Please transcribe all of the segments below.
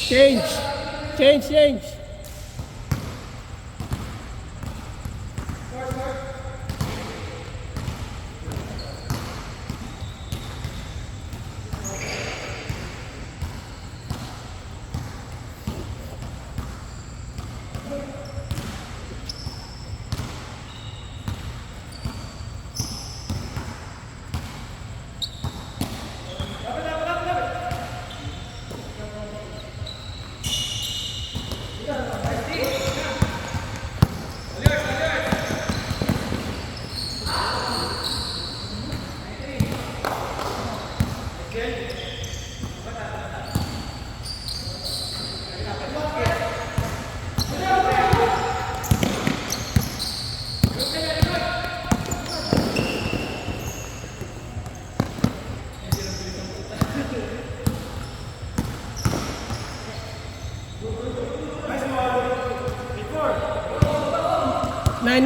Change. Change, change.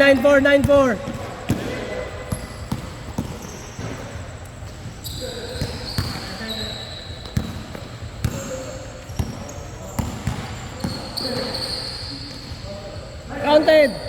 Nine 4 9 4. Counted.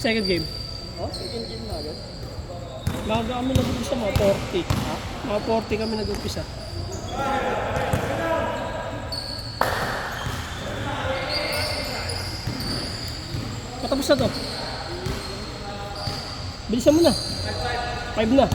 Second game. Oh, second game na agad. Bago kami nag-umpisa, mga 40. Ha? Mga 40 kami nag-umpisa. Patapos na to. Bilisan mo na. 5 na.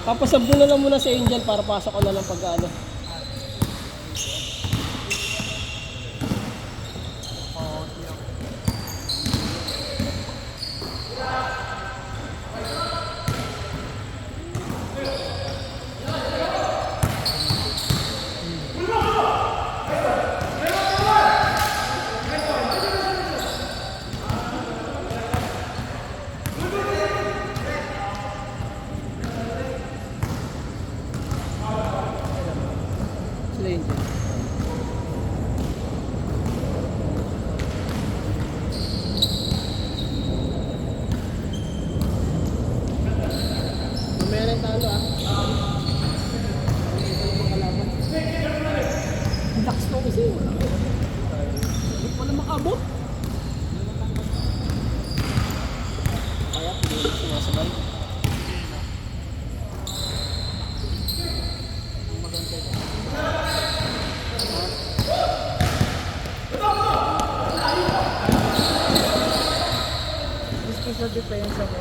Papasab na lang muna sa Angel para pasok ko na lang pag-ano. Sila Angel. Mamaya na yung talo Relax mo kasi. Hindi ko na makabot. Kaya pili sumasabay. Gusto sa depensa mo.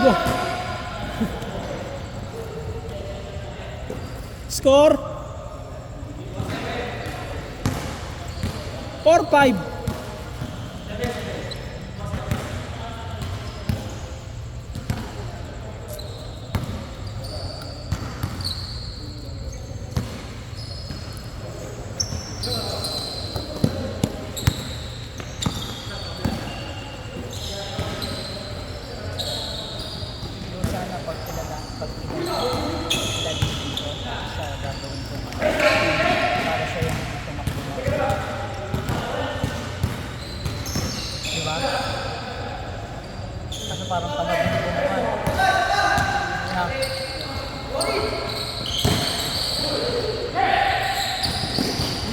Go. Score 4-5. Sana pag pinag-ilan dito sa gagawin ko para sa yung tumakbo. Diba? Kasi parang tamad din ko naman. Na.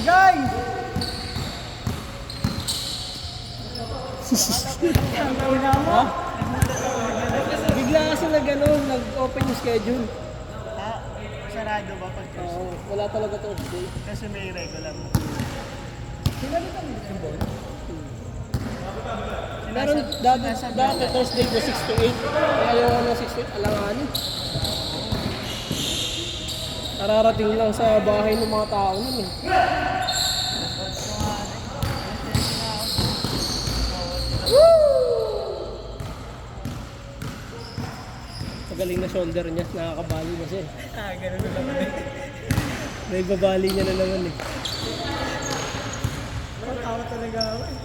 Guys! Ha? Bigla kasi nag-open yung schedule. Ah, sarado ba pag Oo, wala talaga Thursday. Kasi may regular mo. Pero dati Thursday ko 6 to 8. Kaya ayaw ng 6 to 8, alanganin. Nararating lang sa bahay ng mga tao nun eh. Magaling na shoulder niya, nakakabali na siya. Ah, ganun na naman eh. May babali niya na naman eh. Tawa talaga ako eh.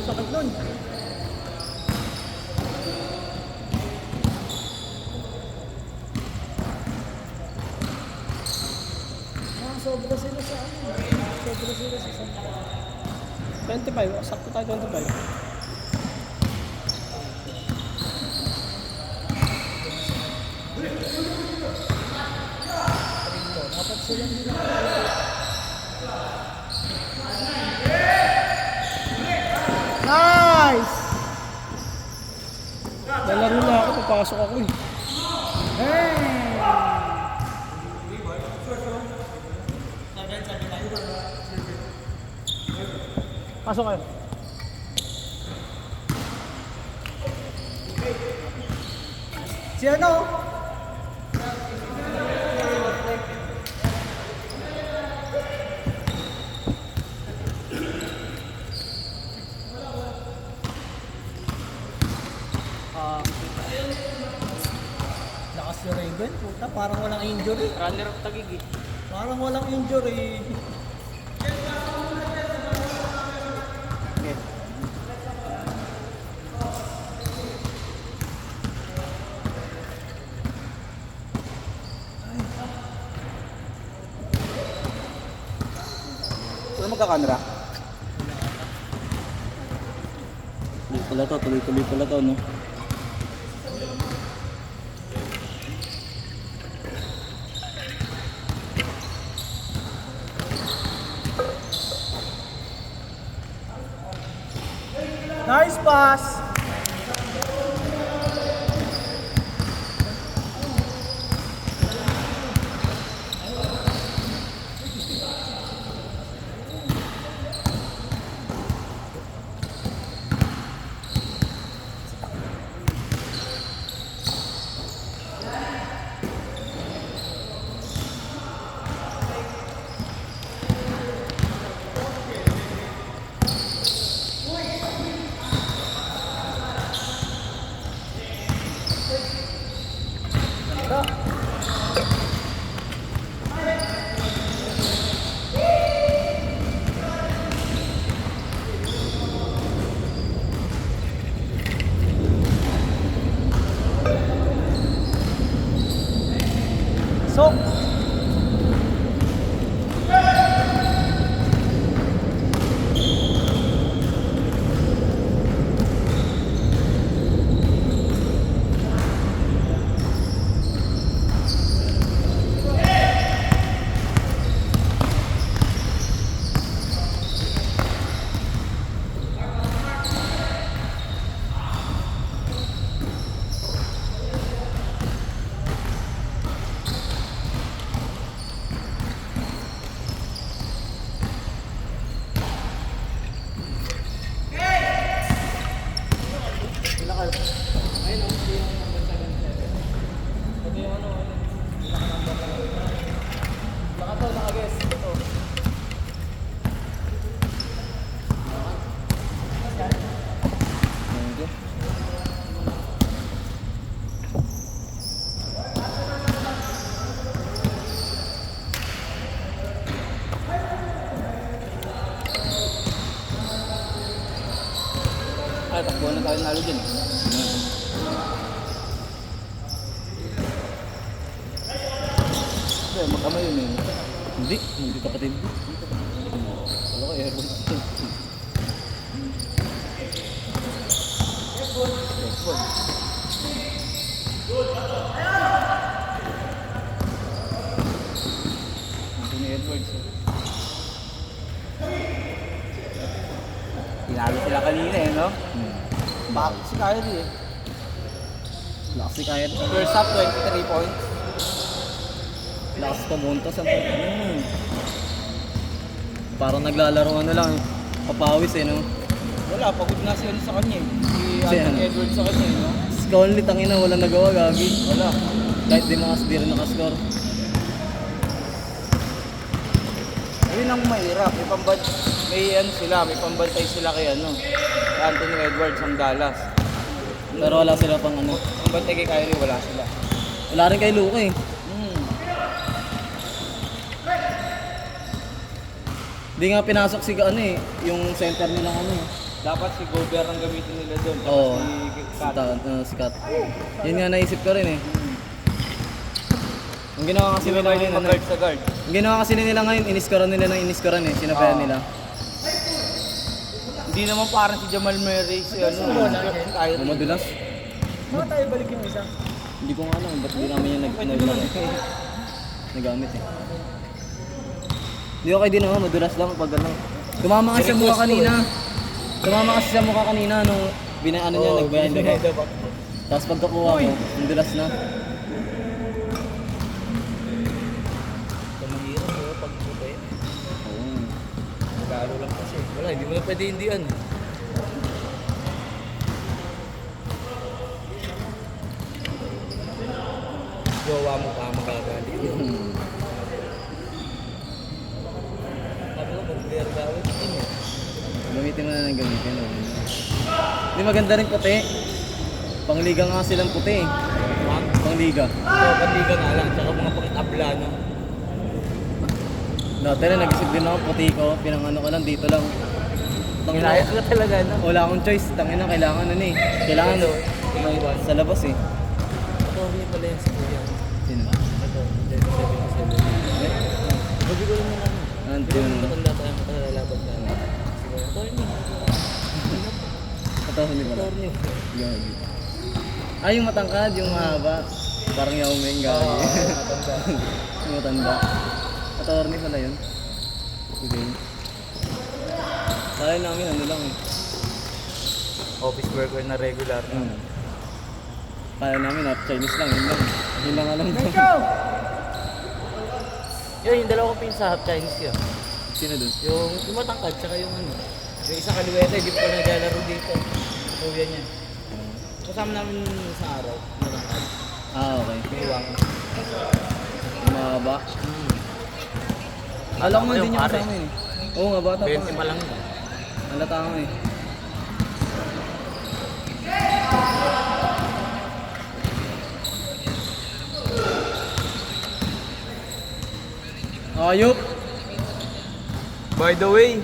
Sakit nun. Sobra sila sa ano. Sobra sila sa 25, sakto tayo 25. dapat sila nila. Nice! Nalaro na ako, papasok ako eh. Hey! Pasok kayo. Si ano? Lakas si Raven. Puta, parang walang injury. Runner up Tagig eh. Parang walang injury. ka, Kanra? Tuloy pala to, no? Nice pass! Sok! Ay, takbuhan na tayo nalo dyan. Ay, magkamay yun eh. Hindi kapatid. Wala ko, airborne. Ito ni Edwards. Tinalo sila kanina eh, no? Bakit si Kyrie eh? Lakas si Kyle. First half, 23 points. Lakas pumunta sa parang naglalaro ano lang. Papawis eh, no? Wala, pagod na si ano sa kanya eh. Si Si ano? Edwards sa kanya eh, no? Sconley, tangina, walang nagawa, gagi. Wala. Kahit di rin nakascore. Yun ang mahirap. May pambantay sila kay ano. Kay Anthony Edwards ng Dallas. Pero wala sila pang ano. Ang bantay kay Kyrie, wala sila. Wala rin kay Luka eh. Hindi nga pinasok si ano eh, yung center nila ano eh. Dapat si Gobert ang gamitin nila doon. Tapos Oo. si Kat. Si Kat. Yun nga naisip ko rin eh. Ang ginawa kasi nila ngayon, ano, guard sa guard. ang ginawa kasi nila ngayon, iniskoran nila ng iniskoran eh. Sinabayan nila. Hindi naman parang si Jamal Murray si ano. Si Kyrie. Madulas. Bakit tayo balik yung isa? Hindi ko nga alam, ba't hindi namin yung nagamit eh. Hindi okay din naman, madulas lang pag ano. Tumama kasi sa mukha kanina. Tumama kasi sa mukha kanina nung binaano niya, nagbayan diba? Tapos pagkakuha mo, madulas na. Mahirap o pag puti. Oo. Nagalo lang kasi. Wala, hindi mo na pwede hindihan. Jowa mo pa magagali. Sabi ko, pag-player gawin. Gamitin mo na ng gamitin. No? Hindi maganda rin puti. Pangliga nga silang puti eh. Pangliga. Oo, pandiga nga lang. Tsaka mga pang-abla, no? Dati na nag-isip din ako, puti ko. Pinangano ko lang, dito lang. Hinayas ka talaga, no? Wala akong choice. Tangina, kailangan ano eh. Kailangan May sa labas eh. Ito, hindi pala yan si Kuya. Sino? Ito, 77. Gabi ko lang naman. Ano, Hindi ko matanda tayo matalala Attorney pala. Gagi. Ah, yung matangkad, yung mahaba. Parang Yao Ming, gagi. Yung matanda. Attorney pala yun. Okay. Kaya namin ano lang eh. Office worker na regular. Kaya namin half Chinese lang, yun lang. Yun lang alam ko. Yun, yung dalawa ko pinsa half Chinese yun. Sino dun? Yung matangkad, tsaka yung ano. Yung isang kaliwete, di pa naglalaro dito. Kuya niya. Kasama namin sa araw, matangkad. Ah, okay. Iwang. Mahaba. Alam mo, hindi Yung niya pare. kasama yun eh. Oo nga, bata pa. 20 pa lang yun. Halata ko eh. Ayop! By the way,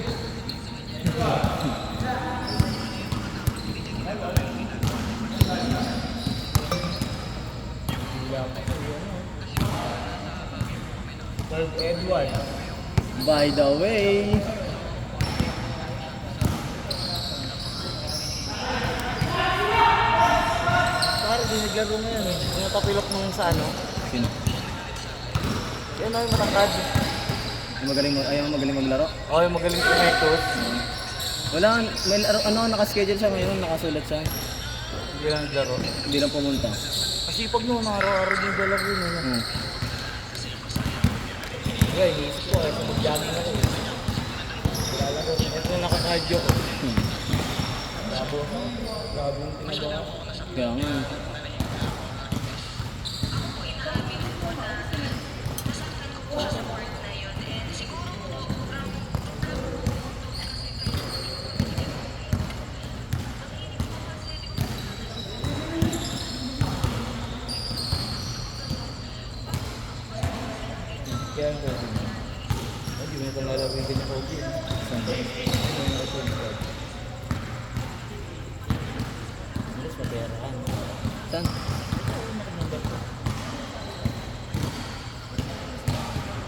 Third Edward. By the way, Pare, di naglaro mo yan eh. Yung tapilok nung sa ano. sino? Yan o yung matangkad. Yung magaling maglaro? O yung magaling kumekos. Wala, may laro, ano, nakaschedule siya ngayon, nakasulat siya. Hindi lang naglaro. Hindi lang pumunta. Kasi pag noon, araw-araw din dalaro yun. Hmm. Kaya iniisip ko, kaya mag-jogging ako. Lalaro. Ito yung nakakadyo ko. Labo ako. Labo yung pinagawa. Kaya nga. Kaya ang Kobe. Hindi mo ito nalaro yung ganyan Kobe. Tapos maperahan. Saan?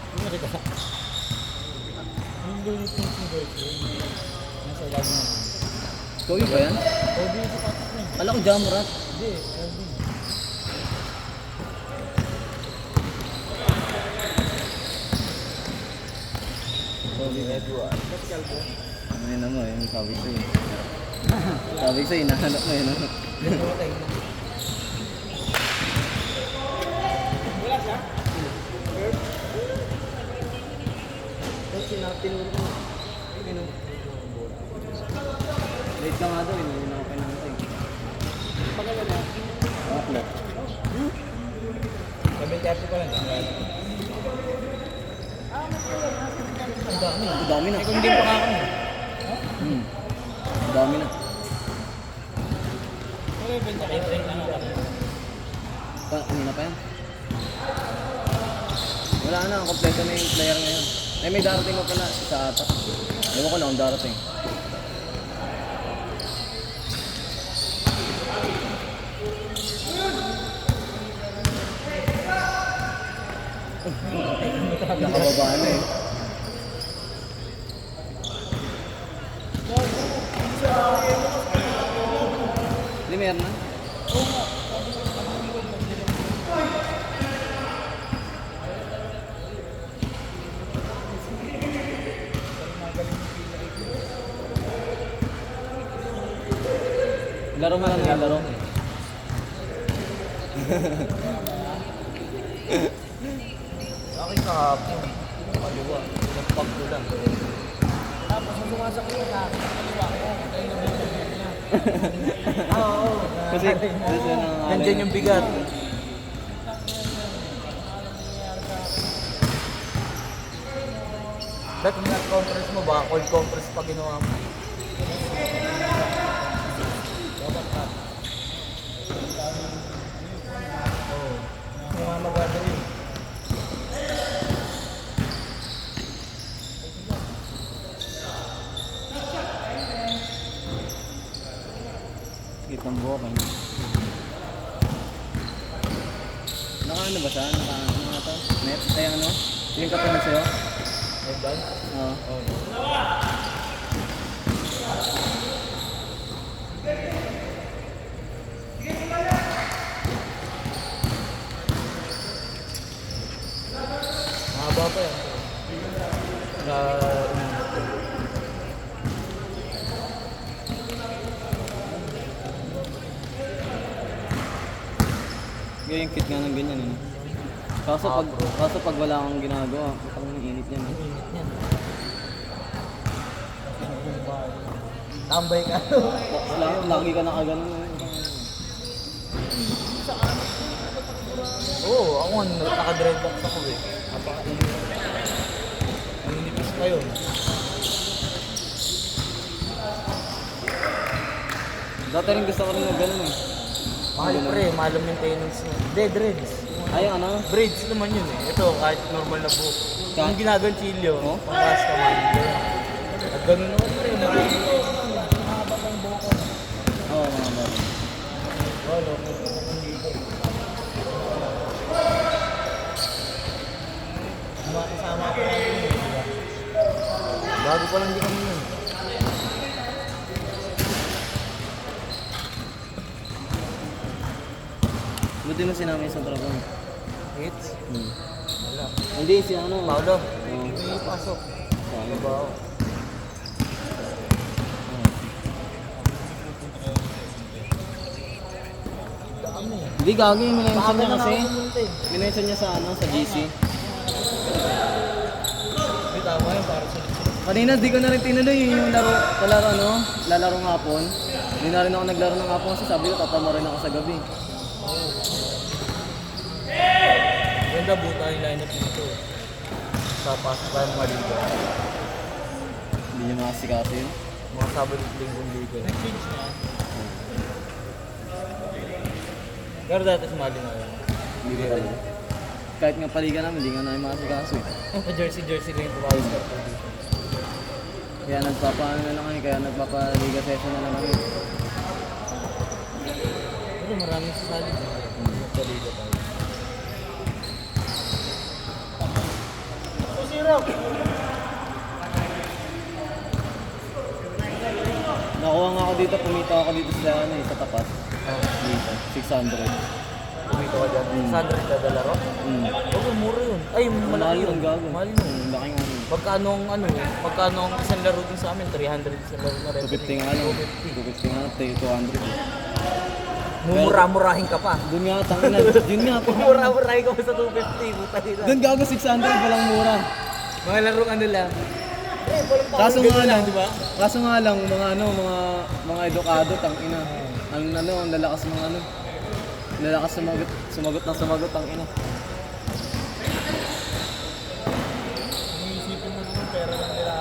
Ano nakita ka? Ang gawin yung girlfriend. Nasa ilalim na. Kobe ba yan? Kobe yung sapatos na. Alam ko Jamurat. Hindi, Kobe. Kobe Edward. Ba't kalbo? Ano yun naman, yung sabi ko eh. Sabi ko hinahanap mo yun. Ano? Namatay na. Kasi tinuro ko. Late ka nga daw, inuuna ko kayo namatay. Pagkala na. Bakla. 7:30 pa lang. Ang dami na. Kung hindi pa ako. Ang dami na. Kanina pa yan? Wala na, kompleto na yung player ngayon. Ay, may darating mo pala sa ata. Ewan ko na kung darating. Nakababa na eh. Limer na? Laro mo lang yung laro. Akin kahapon. Kaliwa. Nagpag ko lang. Tapos nung sumasak ko sa akin, kaliwa ko. Kaya nabigyan niya. Oo. Kasi, Nandiyan yung bigat. Dati yung compress mo ba? Cold compress pa ginawa mo. Dapat ka. Oo. Mga magagawin. Sakit ng buhok eh. Naka ano ba siya? Naka ano nga to? Net? Ay ano? Yung kapanan sa'yo? Headband? Oo. Oo. pa yan. Na, Kaya yung kit nga ng ganyan eh. Kaso pag wala kang ginagawa, ang init niya. No? init niyan. Tambay ka. Lagi ka nakaganon. Oo, ako nga, naka-dreadlocks ako eh. Napaka-init. Ang nipis pa yun. Dati rin gusto ko rin ng ganun eh. Mahal pre, mahal ang maintenance mo. Hindi, dreads. Ay, ano? Braids naman yun eh. Ito, kahit normal na buhok. Yung ginaganchilyo, Oh? pang-ras ka man. At ganun naman pre, marami ito. Mahaba pang buhok ko. Oo, mga bago. Wala, kung dito. Kasama ko natin yun. Bago pa lang di kami yun. Buti mo sinama yung sa trabaho. Hits? Wala. Hindi, si ano. Paolo, Oo. hindi pasok. Sayang. Trabaho. Dami. Hindi, gago yung minention niya kasi. pumunta eh. Minention niya sa ano, sa GC. May tama yun para sa Kanina, di ko na rin tinuloy yung lalaro ng hapon. Hindi na rin ako naglaro ng hapon kasi sabi ko, tatama rin ako sa gabi. ganda buta yung lineup nito. Sa pasok tayo mga liga. Hindi niya makasikaso yun. Mga Sabado at Linggong liga. Nag-change na. Pero dati sumali na yun. Hindi ko alam. Kahit nga paliga namin, hindi nga namin makasikaso eh. Jersey ko yung tumawag sa Kaya nagpapaano na lang kami, kaya nagpapaliga session na lang kami. Pero maraming sasali na. Magpaliga tayo. Nakuha nga ako dito, pumita ako dito sa ano eh, sa tapat. Dito, 600. Kumito ka dyan. 600 kada laro? Oo, mura yun. Ay, malaki yun. gago. Mahal yun. Laking ano. Magkano ang isang laro din sa amin? 300 isang laro na rin. 250 nga lang. 250 nga lang, 200 eh. Mumura-murahin ka pa. Doon nga, tangin na. Yun nga, Mumura-murahin ka pa sa 250. Puta nila. doon gago 600, walang mura. Mga larong ano lang. Kaso nga lang, di ba? Kaso nga lang, mga edukado, tangina. Ang lalakas mga ano. Lalakas sumagot ng sumagot, tangina. Iisipin mo naman pera lang nila.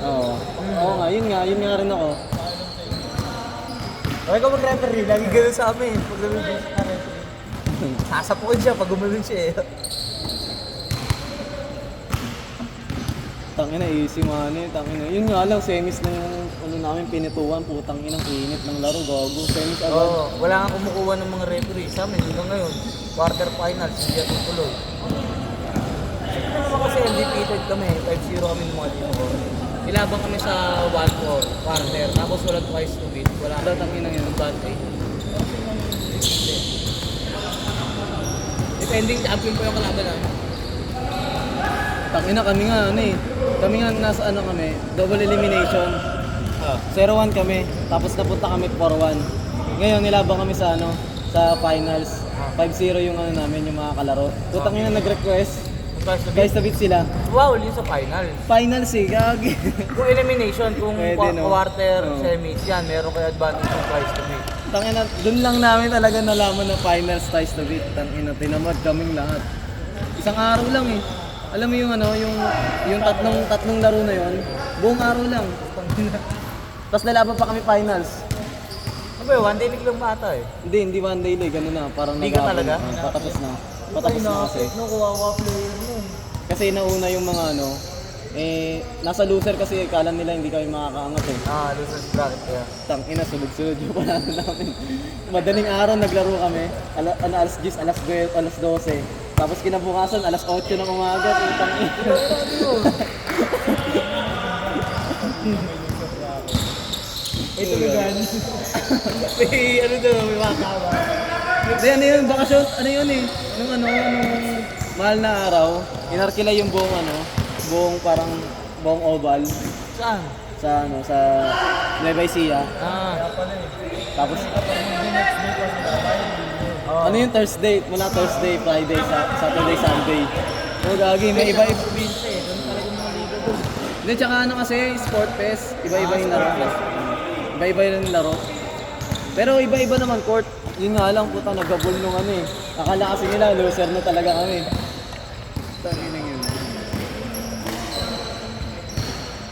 Oo. Oo nga, yun nga rin ako. Okay ka mag-referee, lagi ganun sa amin. Pag nalubos ka referee. Sasapukin siya pag gumaling siya eh. Tangina, easy man eh, tangina. Yun nga lang, semis ng ano namin, pinituan, putang inang init ng laro, gago. Semis agad. Oo, wala nga kumukuha ng mga referee. Sa amin, hanggang ngayon, quarter finals, hindi ako tuloy. Siyempre naman kasi undefeated kami, 5-0 kami ng mga dito ko. Ilabang kami sa 1-4, quarter, tapos wala twice to beat. Wala Wala, tangina yun. bante. Defending champion po yung kalaban namin. Tangina kami nga, ano eh. Kami nga nasa ano kami, double elimination. 0-1 kami, tapos napunta kami 4-1. Ngayon nilabang kami sa ano, sa finals. 5-0 yung ano namin, yung mga kalaro. Putang ina nag-request. Guys, tabit sila. Wow, yun sa final. Finals eh, gagi. Kung elimination, kung Pwede, no? quarter, Oo. semis, yan, meron kayo advantage ng twice to beat. Tangina, dun lang namin talaga nalaman na finals ties to beat. Tangina, tinamad kaming lahat. Isang araw lang eh. Alam mo yung ano, yung tatlong laro na yon, buong araw lang. Tapos nalaban pa kami finals. Ano ba, one day league lang bata eh. Hindi one day like, gano'n na, parang Liga nag-aabot talaga? na. Patapos na. Patapos na kasi. No, kawawa player nun. Kasi nauna yung mga ano, nasa loser kasi kala nila hindi kami makakaangat eh. Losers bracket kaya. Tangina, sunod-sunod yung panalo namin. Madaling araw naglaro kami, alas 10, alas 12. Tapos kinabukasan, alas 8 ng umaga. Putang ina. May tulugan. May ano daw, may makawa. Hindi, ano yun, bakasyon, ano yun eh. Nung mahal na araw, inarkila yung buong buong parang buong oval Saan? sa Nueva Ecija. Tapos ano yung Thursday? Mula Thursday, Friday, Saturday, Sunday. So gagi, may iba-iba. Hindi, tsaka kasi, Sport Fest, iba-iba yung laro. Iba-iba yung laro. Pero iba-iba naman court. Yun nga lang, puta, nag-gabol nung Akala kasi nila, loser na talaga kami. Tanginang yun.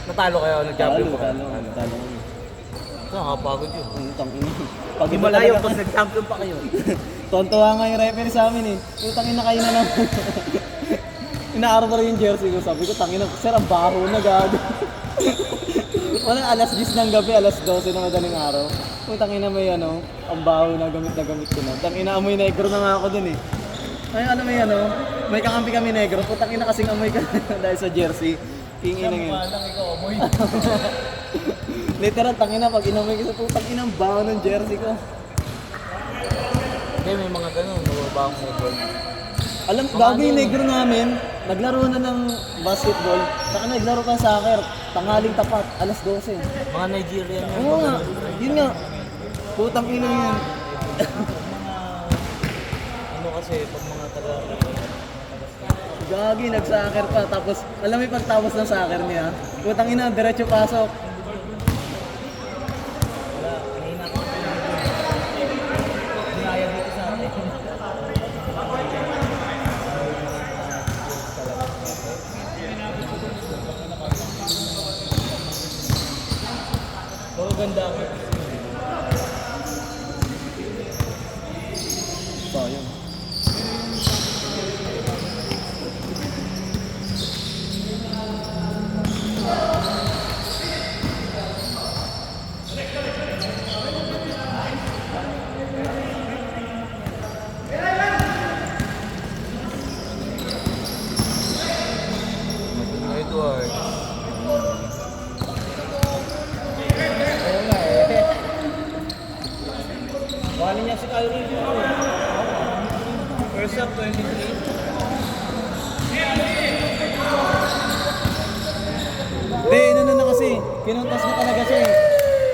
Natalo kayo, nag-champion pa kayo. Talo. Nakakapagod yun. Tangina. Pag iba Malayo talaga, pag nag-champion pa kayo. tontuwa nga yung referee sa amin Putang ina kayo na lang. Inaarbar yung jersey ko. Sabi ko, tangina, sir, ang baho na gago. Wala, alas 10 ng gabi, alas 12 na madaling araw. Putang ina may ang baho na gamit ko na. Tangina, amoy negro na nga ako dun Ay, may kakampi kami negro. Putang ina kasing amoy ka dahil sa jersey. King ina yun. Ikaw, amoy. Literal, tangina, pag inamoy ko sa putang ina, ang baho ng jersey ko. Hindi, may mga ganun, nababang football. Alam, gago yung negro namin, naglaro na ng basketball, saka naglaro pa sa soccer, tanghaling tapat, alas 12. Mga Nigerian yan. Oo nga, yun nga. Putang ina yan. Ano kasi, pag mga taga... Gagi, nag-soccer pa, tapos, alam mo yung pagtapos ng soccer niya, putang ina, diretso pasok. Wala, kanina ko. Dinaya dito sa atin. Oo, ganda ako. Sayang. Edward. Wala niya si Kyrie. First up, 23. Hindi, na kasi, kinuntas mo talaga siya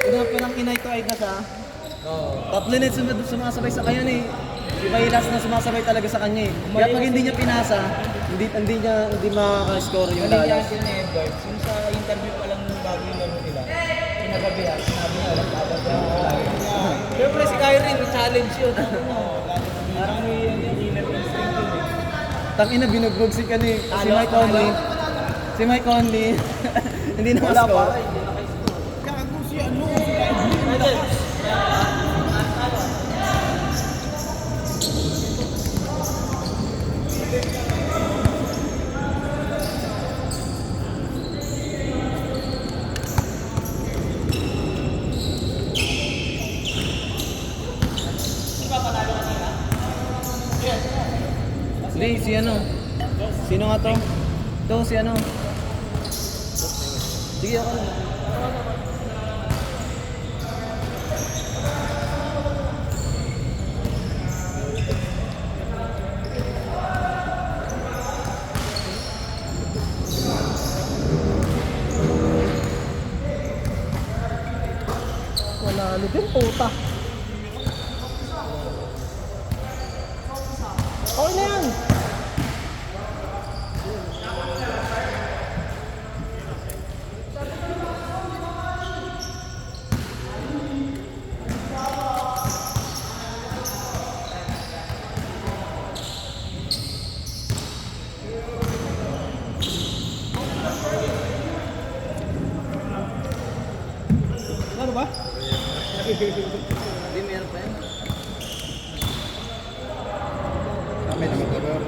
Pinang inay to ay na siya. Oo. Tatlo na sumasabay sa kanya Si Bailas na sumasabay talaga sa kanya Kaya pag hindi niya pinasa, hindi makaka-score yung Mali niya Dallas. si Edwards. Yung sa interview pa lang bago yung laro nila. Kinagabihan, sinabi niya, walang laban niya. Pero pala si Kyrie, may challenge yun. Parang may inner instinct yun Tangina, binugbog si Mike Conley. Si Mike Conley, hindi na Wala pa. ma-score. Gago si ano? Hindi, Sino nga to? Ito, Sige, ako lang. Wala din, puta. Okay na yan. Ano ba? Hindi, meron pa yan. Kami naman ko bro.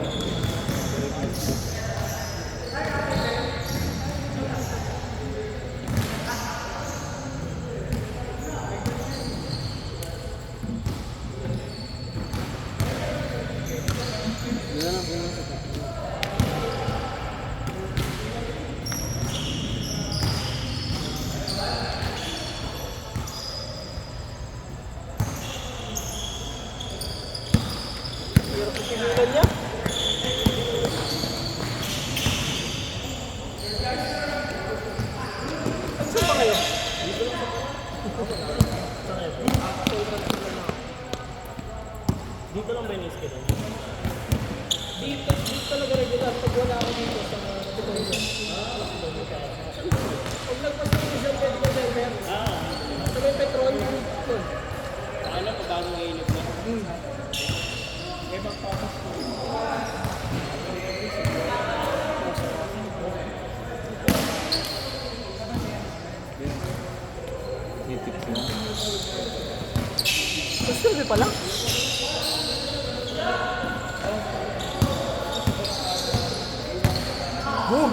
Wala lang, Dito lang ba yung schedule? Dito talaga regular. Pag wala ako dito sa tutorial. Pag nagpas ko yung isang medical center. Sa may petrol, doon. Ano pa bagong ilip mo? May pagpapas ko. Native ko. Gusto mo pala? Boom!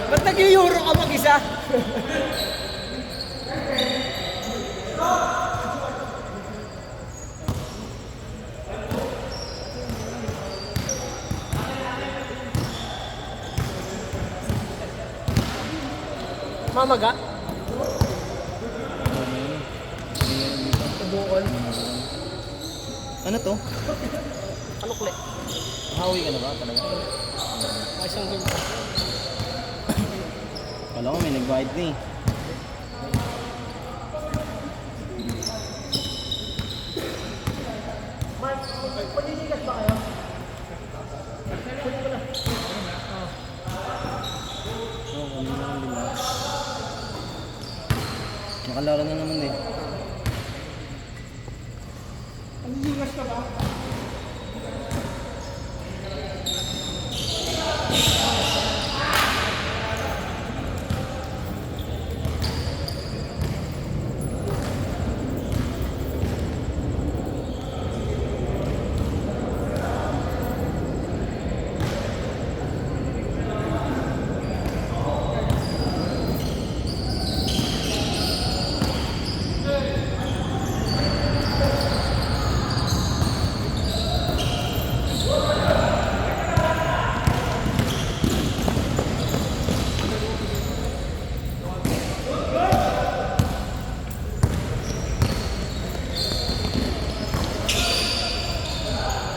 Ba't nag-euro ka mag-isa? Mamaga? Bukol. Ano to? Anukle. Hawi ka na ba talaga? May isang ginta. Kala ko may nag-guide na eh. Paninigas ba kayo? Oo, kanina lang din lang. Nakalaro na naman eh. Paninigas ka ba?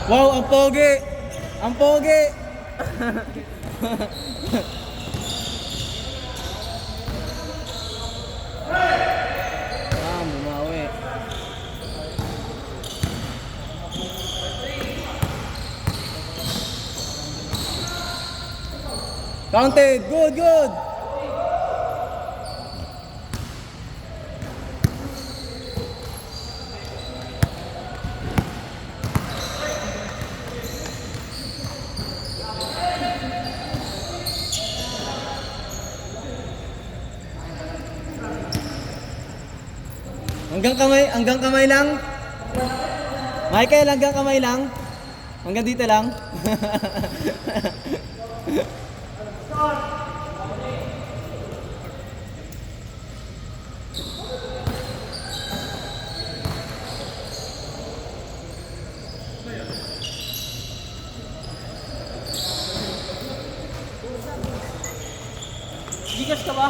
Wow, ang pogi! Ang pogi! Bumawi. Counted! Good, good! Hanggang kamay lang. Michael, hanggang kamay lang. Hanggang dito lang. Gigas ka ba?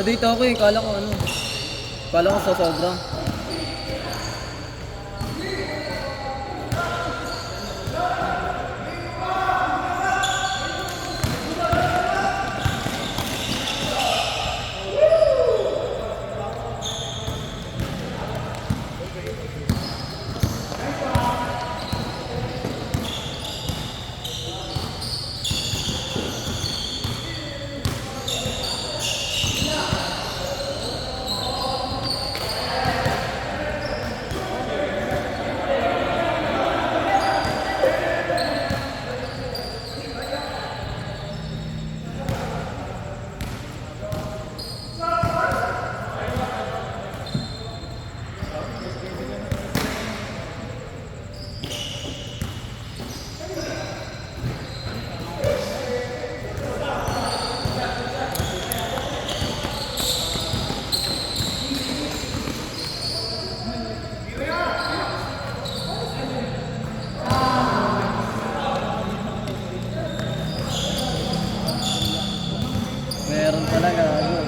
Nadito ako eh, kala ko ano. Kala ko sa sobra. Meron talaga. Ano.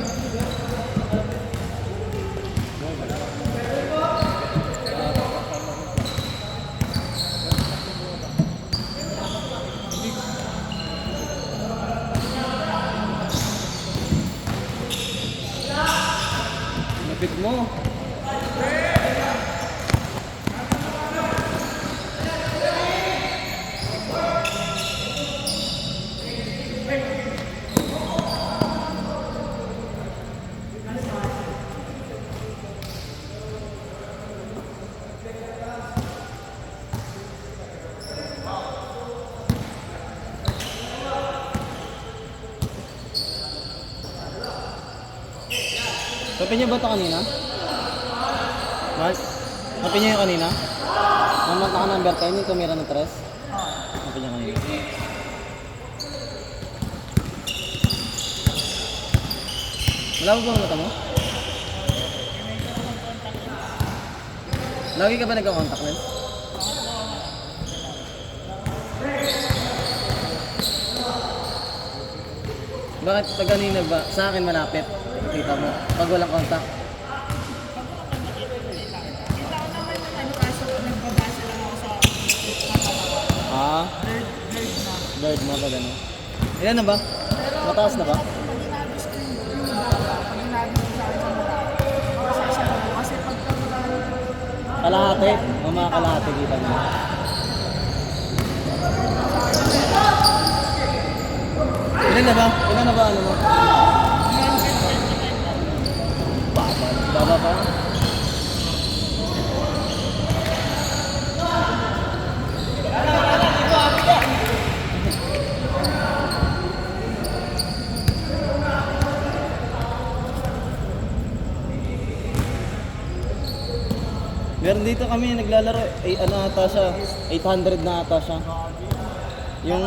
Lapit mo. Kapin niya ba ito kanina? Mahal? Kapin niya yung kanina? Mamanta ka number 10, yung tumira ng 3? Kapin niya kanina. Wala ba mata mo? Lagi ka ba nagka-contact lens? Bakit pag kanina ba? Sa akin malapit. Kita mo. Pag walang contact. Ah? Bird mo ba gano'n? Ilan na ba? Mataas na ba? Kalahati? O mga kalahati kita mo. Ilan na ba? Ilan na ba ano mo? Baba pa? Meron dito kami naglalaro, ano ata siya, 800 na ata siya. Yung,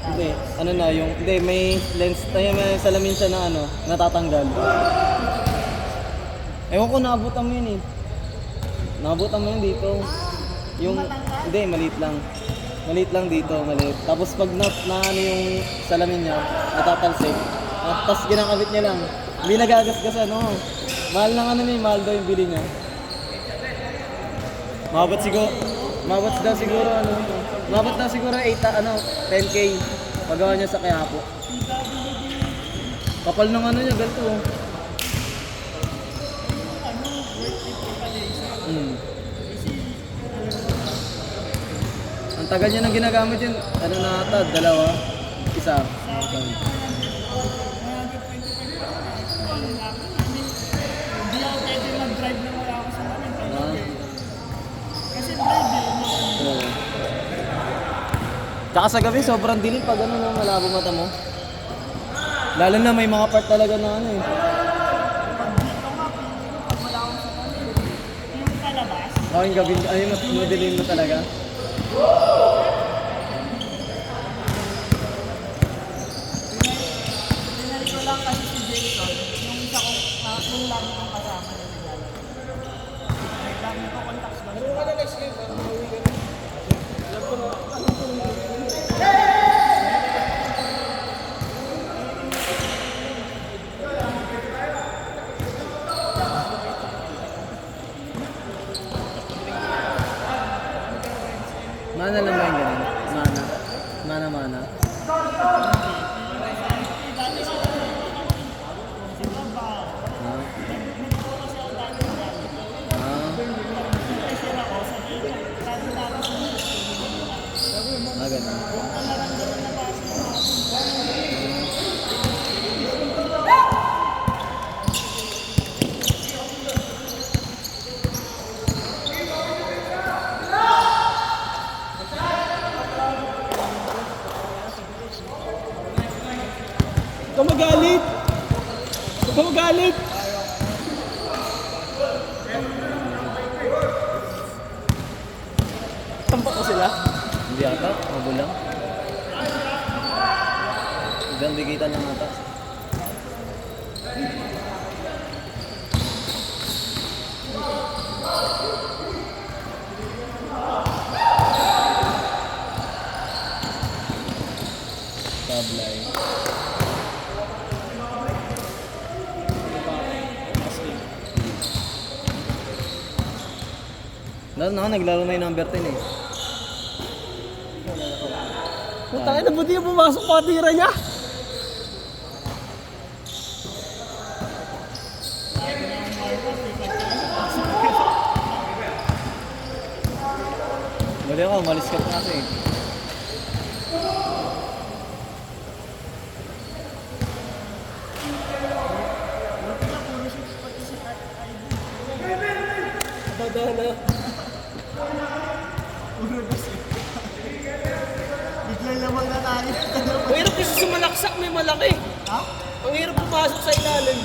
hindi, ano na, yung, hindi, may lens, may salamin siya na ano, natatanggal. Ewan ko, naabutan mo yun eh. Naabutan mo yun dito. Yung, hindi, maliit lang. Maliit lang dito, maliit. Tapos pag ano yung salamin niya, natatalsik. Tapos ginakabit niya lang. Hindi nagagasgasan, no? Mahal lang ano niya, mahal daw yung bili niya. Mabot daw siguro ano. Mabot daw siguro 10K. Pagawa niya sa Quiapo. Kapal ng ano niya, ganito oh. Ang tagal niya nang ginagamit yun. Ano na ata, 2, 1. Hindi ako pwede mag-drive na wala ako sa amin. Kasi drive Oo. Tsaka sa gabi, sobrang dilim pag ano no, malabo mata mo. Lalo na may mga part talaga na ano eh. yung palabas. Oh, yung gabi, ay madilim mo talaga. Dinali ko lang kasi si Jason, yung isa ko, yung lagi kong kasama na naglalaro. Lagi ko contacts ba? Ano ka na next game? Mauwi ka na. Alam ko na. Mana lang ba yung ganun? Mana. Mana. Ganun. Huwag ka magalit! Huwag ka magalit! Tampak ko sila? Hindi ata, magulang. Hanggang dikitan lang ata. Sablay. Naglaro na yung number 10 eh. Putangin na, buti yung pumasok patira niya. Mali ako, umalis ka pa kasi eh. Dadana. Biglang lamang na tayo. Ang hirap kasi sumalaksak, may malaki. Ha? Ang hirap pumasok sa ilalim.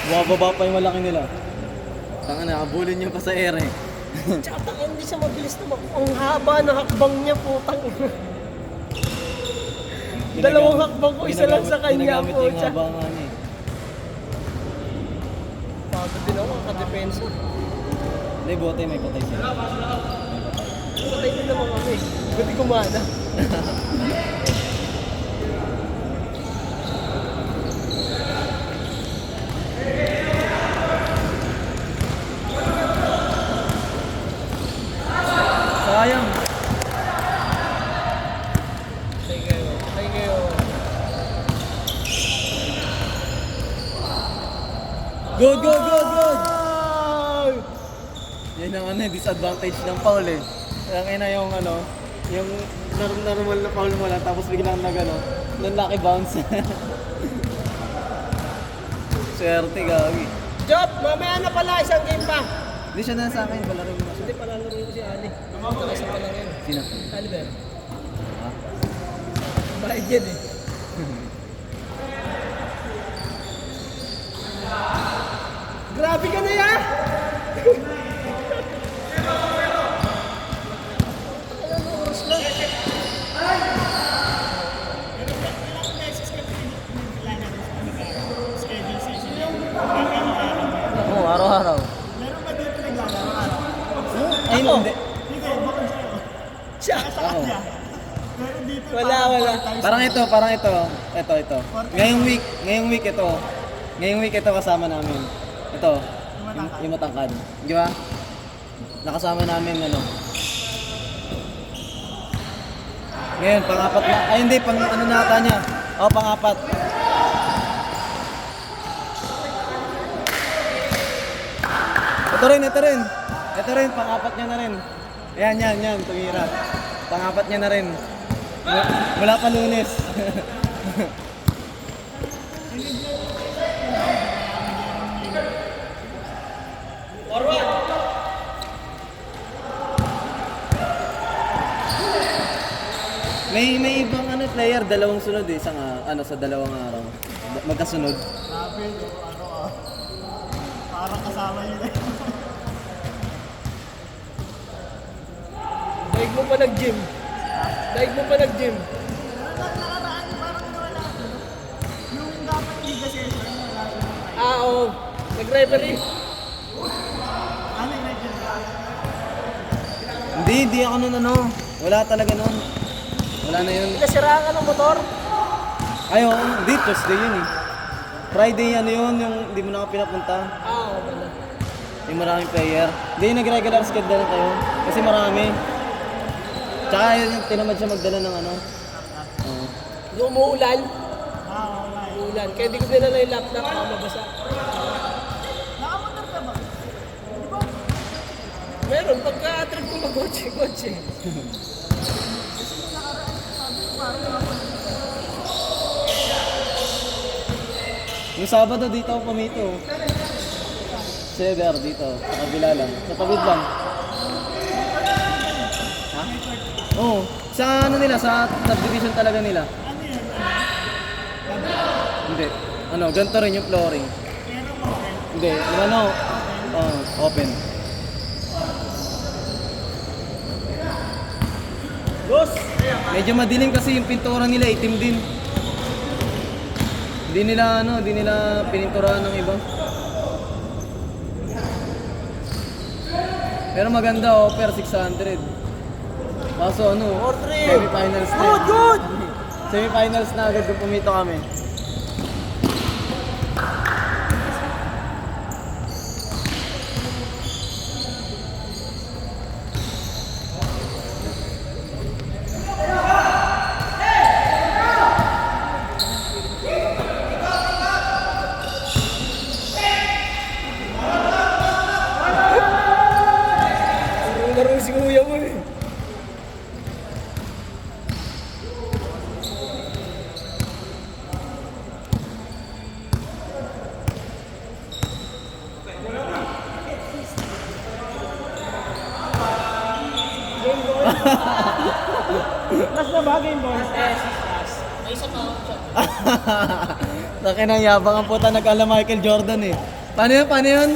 Bumababa pa yung malaki nila. Tanga na, kabulin yung pa sa air eh. Tsaka tangin, hindi siya mabilis na ang haba ng hakbang niya, putang. Dalawang hakbang ko, isa lang sa kanya, Ginagamit yung putya. haba nga niya eh. Pagod din ako, kadepensa. Hindi, bote may patay sila. Patay din naman kami. Buti kumana. Sayang. Patay kayo, patay kayo. Good, good, good, good! Ay! Yan ang ano, disadvantage ng foul eh. Kaya na yung ano, yung normal na foul mo lang tapos biglang lucky bounce. Swerte gagi. Job, mamaya na pala, isang game pa. Hindi siya na sa akin, palaro mo na siya. Hindi pala laro ko si Ali. Ito isa pa lang yun. Sino? Oliver. Ha? Bayad yan eh. Grabe ka na yan! Oo, araw-araw. Meron ba dito naglalaro araw? Ay, Ako? hindi. Hindi, bakit sa'yo? Siya! Ako. Meron dito Wala, wala. Parang ito. Ito. Ngayong week ito kasama namin. Ito, yung matangkad. Di ba? Nakasama namin ano. Ngayon, pang-apat na. Ay, hindi, pang ano na ata niya. O, pang-apat. Ito rin, pang-apat niya na rin. Yan, tumira. Pang-apat niya na rin. Wala pa Lunes. May ibang ano player, dalawang sunod eh, isang sa dalawang araw. Magkasunod. Grabe, no? Parang kasama yun eh. Daig mo pa nag-gym. Nakaraan, parang wala. Yung dapat liga session, wala siya. Ah, oo. Nag-referee. Ano yung regular? Hindi ako nun ano. Wala talaga nun. Wala na yun. Nasiraan ka ng motor. Ayaw, hindi, Tuesday yun eh. Friday ano yun, yung hindi mo na ako pinapunta. Ah, oo pala. Yung maraming player. Hindi yung nag-regular schedule lang kayo. Kasi marami. Tsaka yun, tinamad siya magdala ng ano. Oo. Yung umuulan, wala. umuulan. Kaya di ko dinala yung laptop, baka mabasa. Nakamotor ka ba? Di ba? Meron, pagka-trip ko mag-kotse. Yung Sabado dito ako pumito. Sever dito. Sa kabila lang. Sa tawid lang. Ha? Oo. Sa ano nila, sa subdivision talaga nila. Hindi. Ano, ganito rin yung flooring. Hindi. Yung ano, open. Boss! Medyo madilim kasi yung pintura nila, itim din. Hindi nila pininturahan ng iba. Pero maganda, offer 600. Kaso ano, semi-finals na. Good! Semi-finals na agad kung pumito kami. Laro si kuya mo eh. Last na ba game boys? May isa pa. Laki ng yabang ang puta, nag-ala Michael Jordan eh. Paano yun? Paano yun?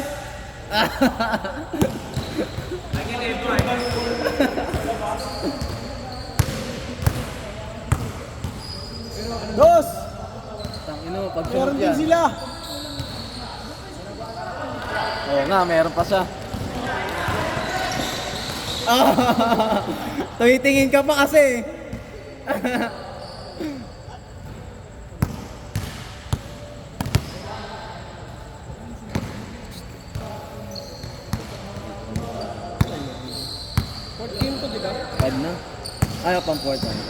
Dos! Tangino, pag Meron sunod din yan. sila. Oo nga, meron pa siya. Tumitingin ka pa kasi. Fourth game to, di ba? Bad na. Ayaw pang fourth ano.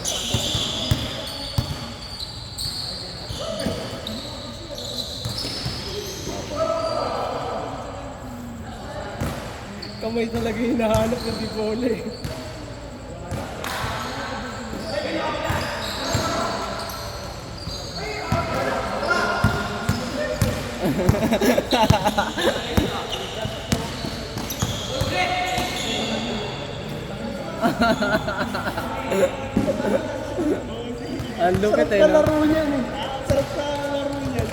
Kamay talaga yung hinahanap ng Dipole. Ang lupit eh, Sarap no? ka laro niyan eh. Sarap ka laro niyan.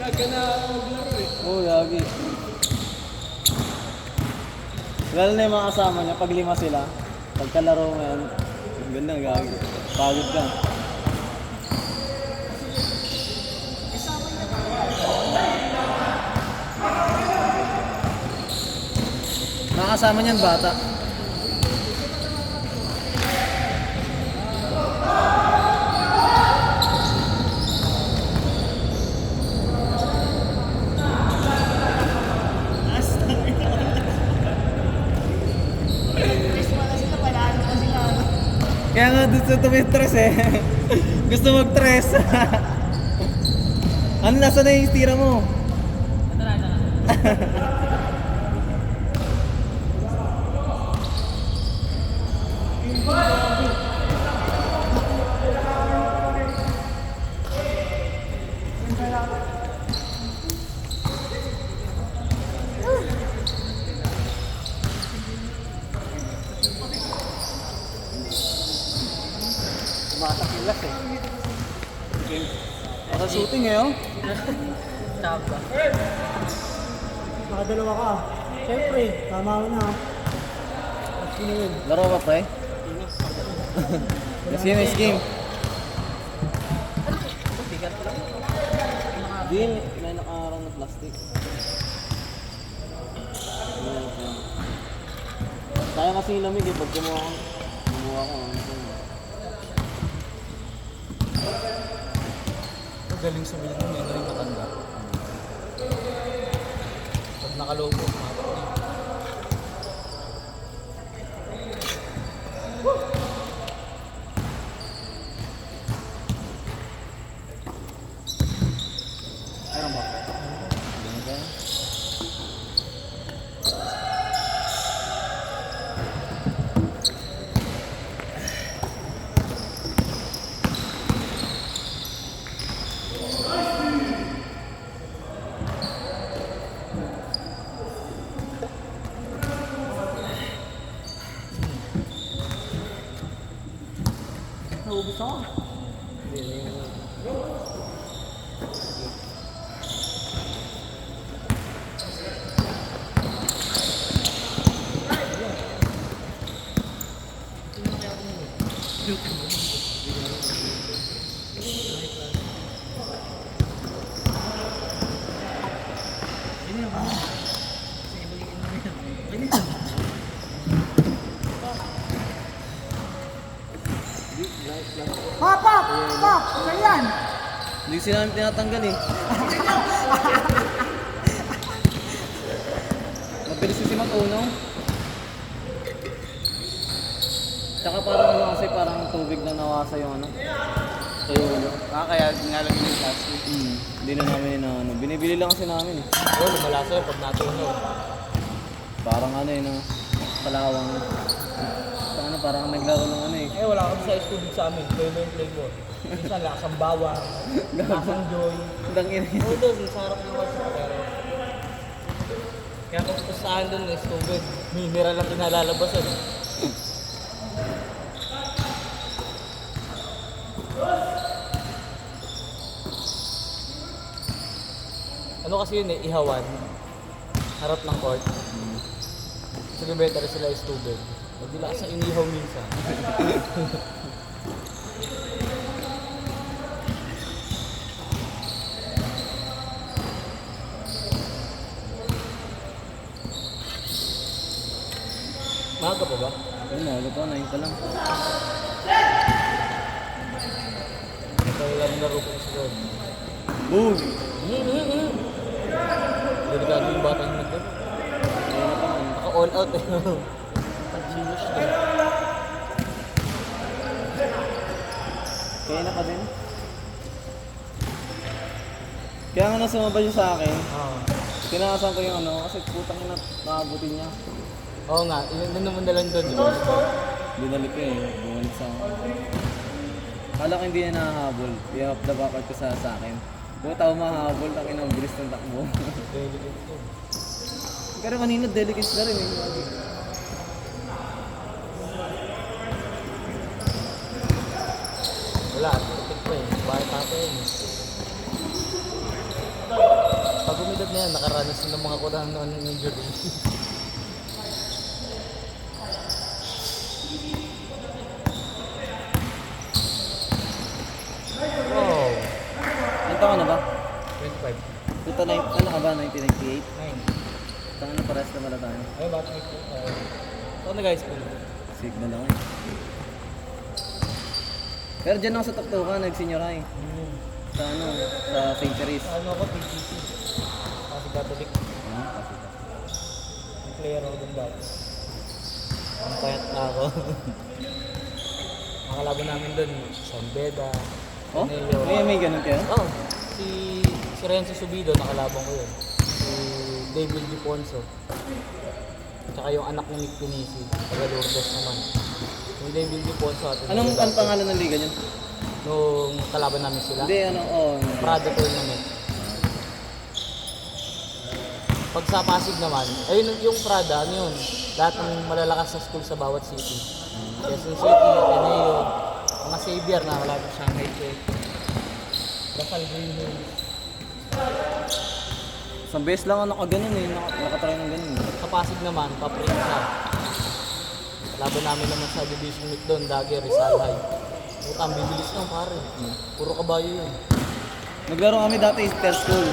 Gaga na maglaro eh. Oo, gagi. Lalo na yung mga kasama niya, pag 5 sila, pagkalaro mo yan, ang ganda, gagi. Pagod ka. Mga kasama niyan, bata. Kaya nga gusto tumistress eh. Gusto mag-stress. Ano, nasa na yung tira mo? Matakilas eh. Para shooting eh oh. Taba. Nakadalawa ka. Siyempre, tama mo na. Sino yun? Laro ka pre? Sino yung game? Di, may nakaharang na plastic. Kaya kasi yung lamig eh, pag kumuha ko. Galing sumilit mo, hindi na rin matanda. Pag nakalobo, naubos ako. Papa! Pap! Ano yan? Hindi ko sila namin tinatanggal eh. Mabilis kasi matunaw. Tsaka parang ano kasi parang tubig na nawasa yung ano. Sa ulo. Kaya nilalagay yung plastic. Hindi na namin inaano. Binibili lang kasi namin eh. Oo, lumala sa'yo pag natunaw. Parang ano eh, no? Kalawang. Ano, parang naglaro ng ano eh. Eh, wala kami sa tubig sa amin. Flavor. Minsan lasang bawang, lasang joy. Ang ina yun. Oo, doon. Sa harap ng water. Pero... Kaya kung pustahan doon is tubig. Mineral lang pinalalabasan. Ano kasi yun eh, ihawan. Harap ng court. Sa elementary sila is tubig. Magdila sa inihaw minsan. Maaga pa ba? Yun na, ano pa, 9 pa lang. Ito lang laro ko sa doon. Boom! Delikado yung bata yung nagdaro. Ayun na pa. Naka-all out eh. Pag-serious na. Kaya na pa din. Kaya nga nang sumabay siya sa akin, tinakasan ko yung ano, kasi putang na nakabutin niya. Oo nga, yun din naman dalang doon. Diba? Binalik ko eh, bumalik sa akin. Kala ko hindi niya nakahabol, i-up the backward ko sa akin. Puta ako mahabol, takin ang bilis ng takbo. Delicate to. Pero kanina delicate na rin eh. Wala, titik pa eh. Bata pa yun. Pag umidad na yan, nakaranas na ng mga kurang noon ng injury. Wow. Ang taon na ba? 25. Puta na ano ka ba? 1998? 9. Tangan na pares na pala tayo. Ay, bata na ito. Saan na guys? Signal lang eh. Pero dyan ako sa Tuktukan, nag-senior high. Sa ano, sa St. Therese. Ano ako, PGC. Kasi Catholic. Ah, kasi ka. Ang player ako dun dati. Ang payat na ako. Ang kalaban namin dun, San Beda, Oh? Anelio. May ganun kayo? Oh, si Renzo Subido, nakalabang ko yun. Si David Diponso. Tsaka yung anak ni Nick Pinisi, taga Lourdes naman. Yung David Diponso at Anong pangalan ng liga niyan? nung kalaban namin sila. Hindi, ano, Prada tournament. Pag sa Pasig naman, ayun yung Prada, ano yun? Lahat ng malalakas na school sa bawat city. Quezon City, Ateneo, mga Xavier na wala sa Shanghai Tech. Lasal Green Hills. Isang beses lang ako nakaganon eh, nakatry ng ganun. Sa Pasig naman, Paprinsa. Laban namin naman sa Division Meet doon, Dagger, Rizal High. Puta, ang bibilis lang pare. Puro kabayo yun. Naglaro kami dati sa school.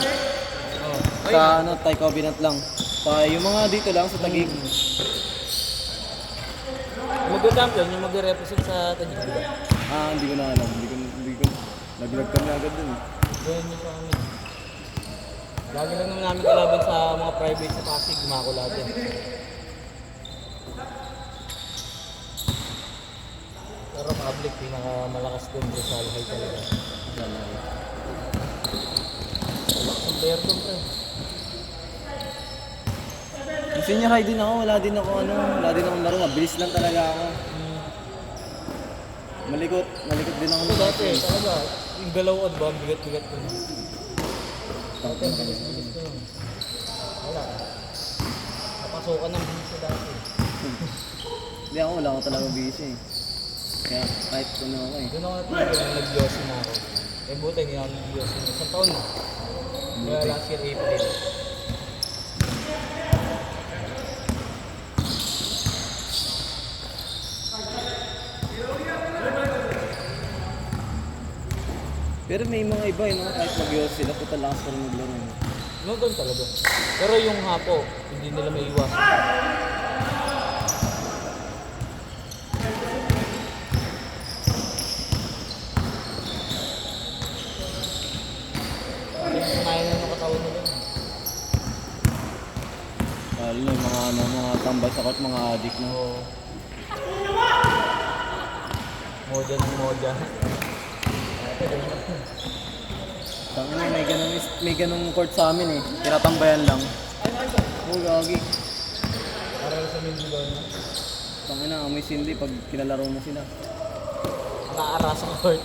Oh. Sa ano, Thai Covenant lang. Yung mga dito lang sa Taguig. Mag-champion, yung mag-represent sa Taguig, di ba? Ah, hindi ko na alam. Hindi ko. Naglag kami agad dun eh. Doon yun sa amin. Lagi lang naman namin kalaban sa mga private sa Pasig, Immaculate. Pero public, pinakamalakas doon sa High talaga. Malakas ang player doon, pre. Yung senior high din ako, wala din akong laro. Mabilis lang talaga ako. Malikot din ako. Ito dati, talaga, yung galaw ko, diba, bigat-bigat ko na. Dati, ang bilis-bilis ko nun. Wala. Napasukan ng bilis ko dati. Hindi ako, wala ako talaga busy eh. Kaya kahit ano ako eh. Doon ako natigil nung nag-Yossi na ako. Eh buti hindi ako nag-Yossi na. Isang taon na. Kaya Buti. last year April. Pero may mga iba eh, no? Kahit mag-iwas sila, puta lakas pa rin maglaro. No? No, doon talaga. Pero yung hapo, hindi nila may iwasan. Kasi sanayan na ng katawan nila. Lalo na yung mga, ano, mga tambay sa court, mga addict na. Oo. Moja ng moja. Tangina, may ganung court sa amin eh. Tinatambayan lang. Oo, gagi. Para sa Mindulon. Tangina, amoy sindi pag kinalaro mo sila. Nakaaras ang court.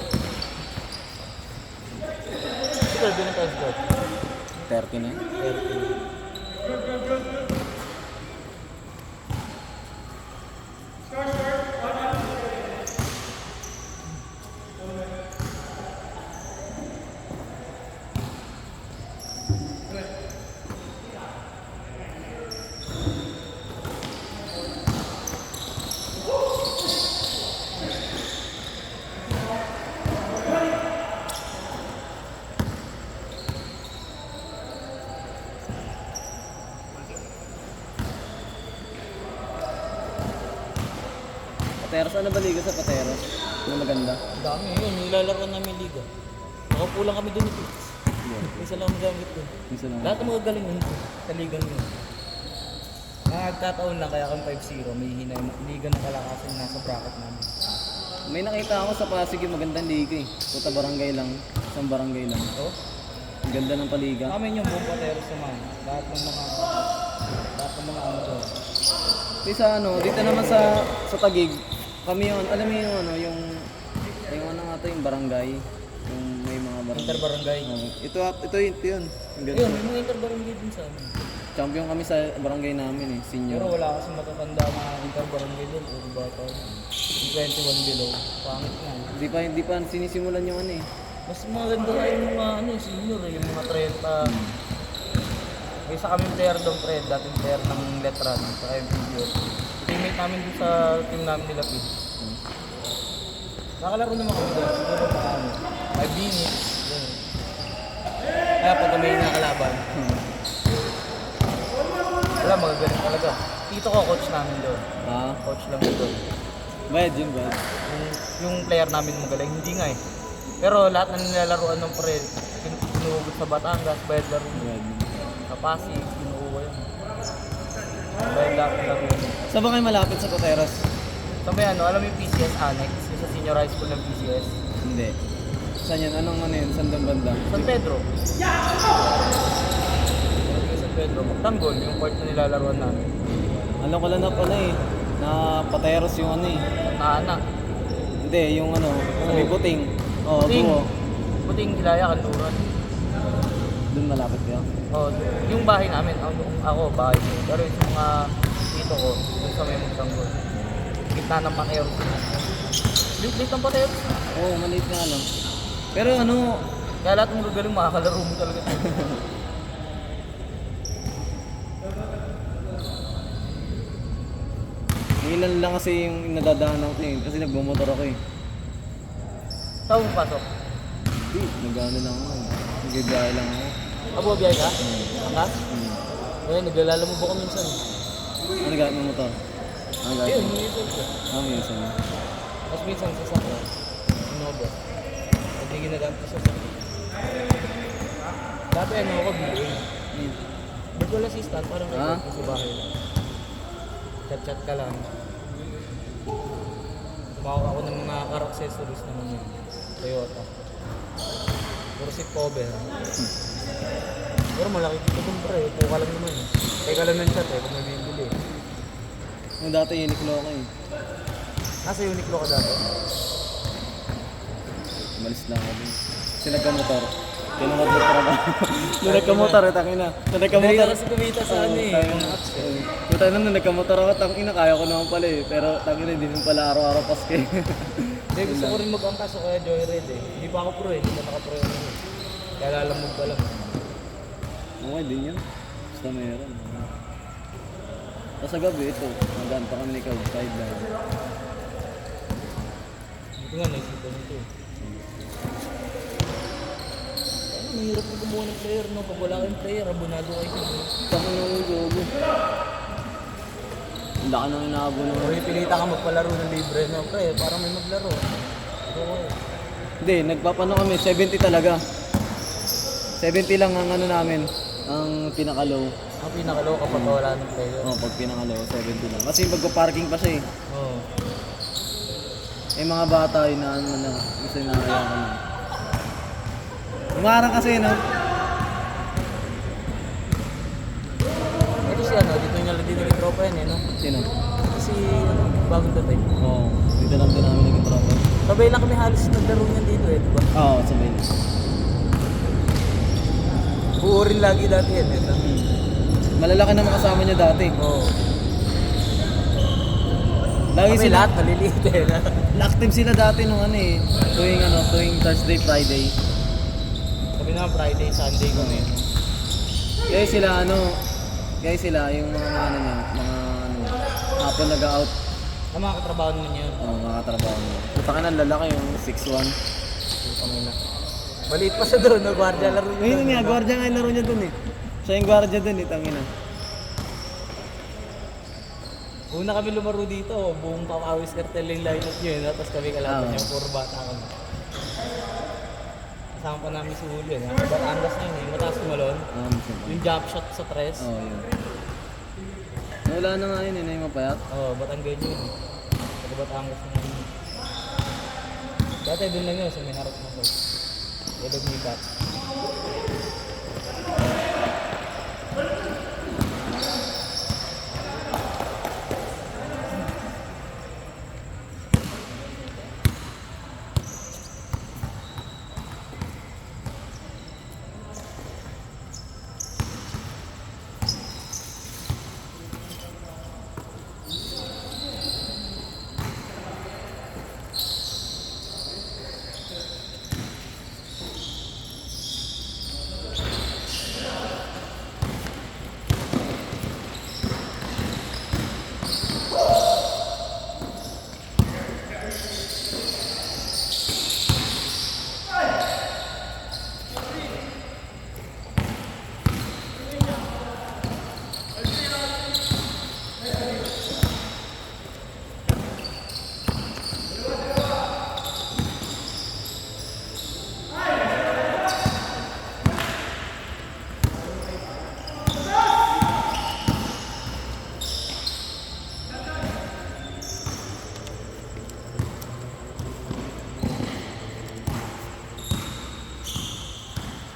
Siguro din ang first court. 30 na eh. 30. Pateros, ano ba liga sa Pateros? Ano maganda? Ang dami yun, nilalaro namin liga. Nakapulang kami dun ito. Yeah. Isa lang ang gamit dun. Isa lang. Lahat ng mga galing yun sa liga yun. Nagkataon lang kaya kami 5-0, may hina yung liga ng kalakasan nasa bracket namin. May nakita ako sa Pasig yung magandang liga eh. Puta barangay lang. Isang barangay lang. Ito, Ang ganda ng paliga. kami yung buong pateros naman. Lahat ng mga ano doon. Kasi sa ano, dito naman sa Taguig, kami yun, alam mo yung ano, yung ano nga to, yung barangay. Yung may mga barangay. Interbarangay. Ito yun. Ang ganda. Ayun, may mga interbarangay din sa amin. Champion kami sa barangay namin eh, Pero senior. wala kasi matatanda na interbarangay doon. O diba ito? 21 below. Pangit nga. Hindi pa sinisimulan yung ano eh. Mas maganda nga yung mga ano, senior eh, yung mga 30. May isa kaming player doon, Fred, dating player ng Letran, sa MPBO. Teammate namin doon sa team namin nila, Pid. Nakalaro naman kami doon, siguro mga ano, 5 minutes. Yun. Kaya pag may nakalaban, wala, magagaling talaga. Tito ko, coach namin doon. Ah, Coach lang doon. bayad yun ba? Yung player namin magaling, hindi nga eh. Pero lahat ng nilalaruan ng Fred, pinuhugot sa Batangas, bayad laro. Bayad yun. Sa Pasig, kinukuha yun. Bayad laro laro yun. Saan ba kayo malapit sa Pateros? So may ano, alam mo yung PCS Annex, yung sa senior high school ng PCS? Hindi. Saan yan? Anong ano yun? Saan doon banda? San Pedro. San Pedro, Tanggol, yung court na nilalaruan namin. Alam ko lang na pala eh, na Pateros yung ano eh. Naanak. Hindi, yung ano, sa may buting. Oo, Buting. buo. Buting Gilaya, Kanluran. Doon malapit kayo. Oh, yung bahay namin, ako, bahay ko. Pero yung mga dito ko, yung sa may Tanggol. Gitna ng Pateros. Lit ng Pateros. Oo, maliit nga lang. Pero ano, Kaya lahat ng gagaling, makakalaro mo talaga. ilan lang kasi yung nadadaanan ko eh. Kasi nagmumotor ako eh. Saan mo pasok? Hindi, nag-ano lang ako. Nag-biyahe lang ako. Abo, biyay ka? Angkas? Ngayon, naglalala mo ba ko minsan? Ano gamit ng motor? Ano gamit Ayun, mo? minsan ko. May isa na. Tapos minsan sa sakya, Innova. Hindi ginagamit ko sa sakya. Dati ano ako, BA. Virtual assistant, parang Ah? ko sa bahay lang. Chat-chat ka lang. Tumawag ako ng mga car accessories naman yun. Toyota. Puro seat cover. Pero malaki dito kung pre, puka lang naman eh. Teka lang ng chat eh, kung may bibili. Yung dati Uniqlo ako eh. Nasa Uniqlo ka dati? Umalis lang ako dun. Kasi nagkamotor. Kaya nung nagmotor ako. Nung nagkamotor eh, tangina. Nung Hindi nagkamotor. ka kasi kumita sa ano eh. Tangina. Puta nung nagkamotor ako, tangina, kaya ko naman pala eh. Pero tangina, hindi naman pala araw-araw paske. Hindi, gusto ko rin mag-angkas o kaya joyride eh. Hindi pa ako pro eh, hindi pa naka-pro yun eh. Kaya lalamog pa lang. Okay din yan. Basta meron. Tapos sa gabi, ito. Maganda kami ni Ikaw, sideline. Dito nga, naisipan nito eh. Ano, mahirap na kumuha ng player, no? Pag wala kayong player, abonado kayo. Saka na yung gogo. Ang laki nang inaabo ng... Kung ipilita ka magpalaro ng libre, no? Pre, parang may maglaro. Okay. Hindi, nagpapano kami, 70 talaga. 70 lang ang ano namin, ang pinaka-low. Ang pinakalaw kapag wala ng player. Oh, pag pinaka-low, 70 lang. Kasi magpa-parking pa siya eh. Oo. Eh mga bata, inaan mo na, gusto na kaya ka lang. Umarang kasi, no? Ito si ano, dito niya din naging tropa yan eh, no? Sino? Kasi ano, bagong dating. Oo, dito lang din namin naging tropa. Sabay lang kami halos naglaro niyan dito eh, di ba? Oo, sabay na. Buo rin lagi dati yan eh. Malalaki naman kasama niya dati. Oo. Lagi Kami sila, lahat maliliit eh. active sila dati nung ano eh, tuwing Thursday, Friday. Kami naman Friday, Sunday kami. Kaya sila yung mga ano niya, mga ano, hapon nag-out. Ang mga katrabaho naman yun. Oo, mga katrabaho niya. Puta ka ng lalaki yung 6'1". Kami na. Maliit pa siya doon, no? Gwardiya laro niya. Ayun nga, gwardiya nga yung laro niya dun eh. Siya yung gwardiya dun eh, tangina. Una kami lumaro dito, buong Papawis Cartel yung lineup nyo yun. Tapos kami kalaban niya, puro bata kami. Kasama pa namin si Julio. Batangas na yun, yung mataas kumalon. Yung jump shot sa tres. Oo, yun. Wala na nga yun, yun yung mapayat. Oo, Batangas yun. Sa Batangas na yun. Dati doon lang yun, sa may harap na ko. Ilog ni Kat.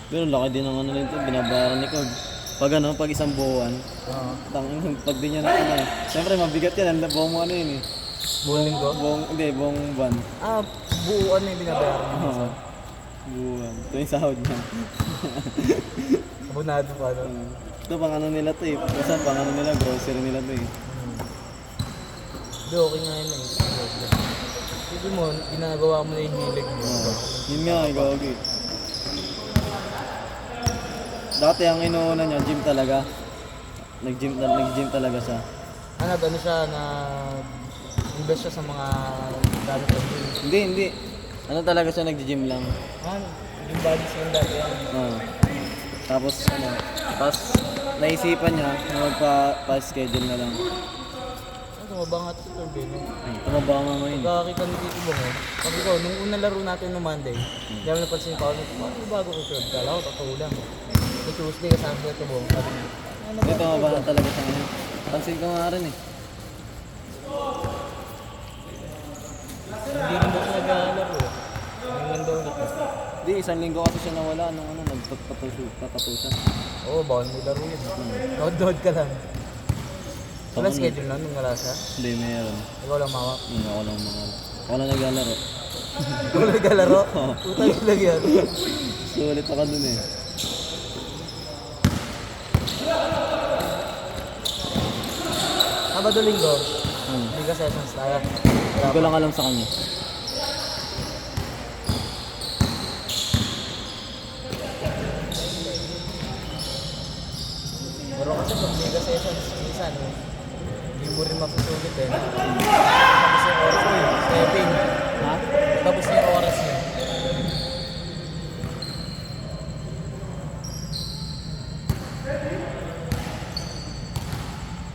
Pero laki din ang ano nito, binabayaran ni Cord. Pag isang buwan, Oo. pag di niya na ano, siyempre mabigat yan, ang buong mo ano yun eh. Buong linggo? Buong buwan. Ah, buuan na yung binabayaran niya. Oo. Buwan. Ito yung sahod niya. Abonado pa, no? Ito pang ano nila to eh. Kasi pang ano nila, grocery nila to eh. Hindi, okay nga yun eh. Sige mo, ginagawa mo na yung hilig mo. Oo. Yun nga, ikaw okay. Dati ang inuuna niya, gym talaga. Nag-gym talaga siya. Ano siya na invest siya sa mga gamit ng gym. Hindi. Ano talaga siya, nag-gym lang. Yung bodies yung dati yan. Oo. Tapos naisipan niya na magpa-schedule na lang. Tumaba nga ito sa turbo, no? Tumaba nga ngayon. Pagkakita ni Tito Bong, sabi ko, nung unang laro natin no Monday, hindi namin napansin pa ako, ano bago ko curve? Kala ko, totoo lang. Sa Tuesday, kasama ko ito Bong, sabi niya, ano Ito tumaba na talaga siya ngayon. Pansin ko nga rin eh. Hindi rin ba siya nag-laro? Ngayon lang daw ulit. Hindi, isang linggo kasi siya nawala nung nagtatato siya. Oo, bawal mo laro yun. Nood-nood ka lang. Wala Tapos schedule na nung wala siya. Hindi, mayroon. Ikaw lang mawak. Ako lang mga. Ako lang naglalaro. Ikaw lang naglalaro? Putang ina lang yan. Sulit ako dun eh. Sabado linggo, Liga Sessions tayo. Hindi ko lang alam sa kanya.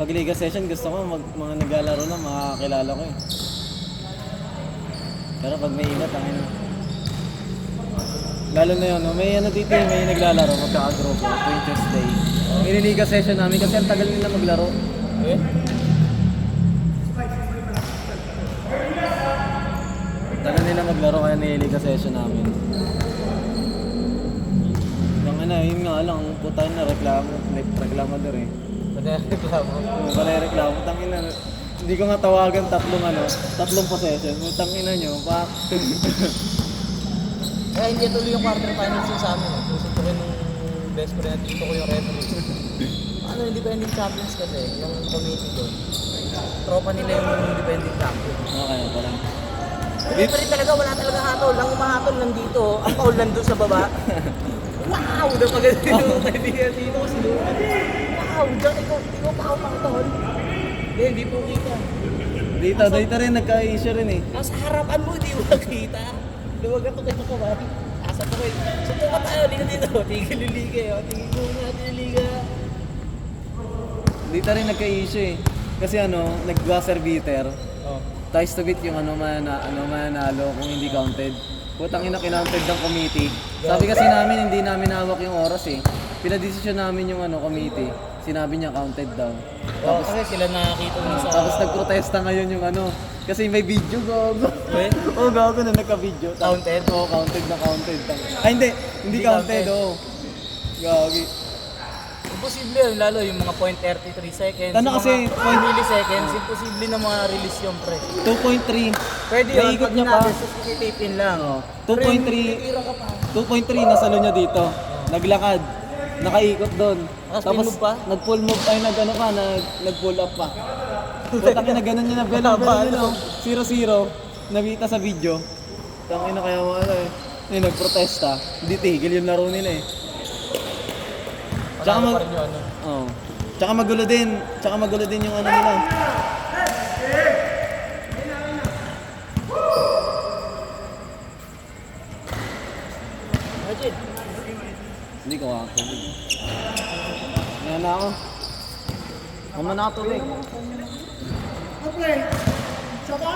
Pag Liga Session, gusto ko mga naglalaro lang, makakakilala ko eh. Pero pag may ingat, ang ina. Lalo na yun, no? May ano dito eh, may naglalaro, magkakagrupo, tuwing Tuesday. May Liga Session namin kasi ang tagal nila maglaro. Eh? Tagal nila maglaro kaya nililiga session namin. Yung ano, yun nga lang, putahin na reklamador eh. Nagreklamo. Kung pala yung reklamo, tangina, hindi ko nga tawagan tatlong possession. Tangina nyo, pak. Kaya hindi tuloy yung quarterfinals yung sa amin. Susuntukin ng best friend at dito ko yung referee. Ano, independent champions kasi, yung committee doon. Tropa nila yung independent champion. Okay, pala. Referee talaga, wala talaga hatol. Ang umahatol nandito, ang paul nandun sa baba. Wow! Napaganda yung kaibigan dito. Sinukat. Wow! Diyan, ikaw pa ako tol. Hindi po kita. Dito rin, nagka-issue rin eh. Nasa harapan mo, hindi mo makita. Luwag ako kayo kumari. Asa ko kayo. Sunto ka tayo, liga dito. Tigil yung liga eh. Tigil mo natin yung liga. Dito rin nagka-issue eh. Kasi ano, nag-buzzer beater. Oh. Ties to beat yung mananalo kung hindi counted. Putang ina kinounted ng committee. Sabi kasi namin hindi namin hawak yung oras eh. Pinadesisyon namin yung committee. Sinabi niya counted daw. Tapos kasi sila nakakita mo sa... Tapos nagprotesta ngayon yung kasi may video gago. Wait? Oo gago na nagka-video. Counted? Oo, counted na counted. Ay hindi counted. Oo. Gagi. Imposible yun, lalo yung mga 0.33 seconds. Ano yung kasi, mga milliseconds, imposible na mga release yung pre. 2.3. Pwede yun, Naikot pag niya pa. natin, susukitip in lang. Oo. Pre, 2.3. titira ka pa. 2.3 nasalo niya dito. Naglakad. Nakaikot doon. Tapos move pa? nag-pull move ay nag-pull up pa. Putang ina ganun niya na belo no. 0-0 nabita sa video. Tangin na kaya mo nagprotesta. Hindi tigil yung laro nila eh. Tsaka oh. Tsaka magulo din yung nila. Imagine. Hindi ko ako. Yan na ako. Kama na ako tubig. Okay. Saka?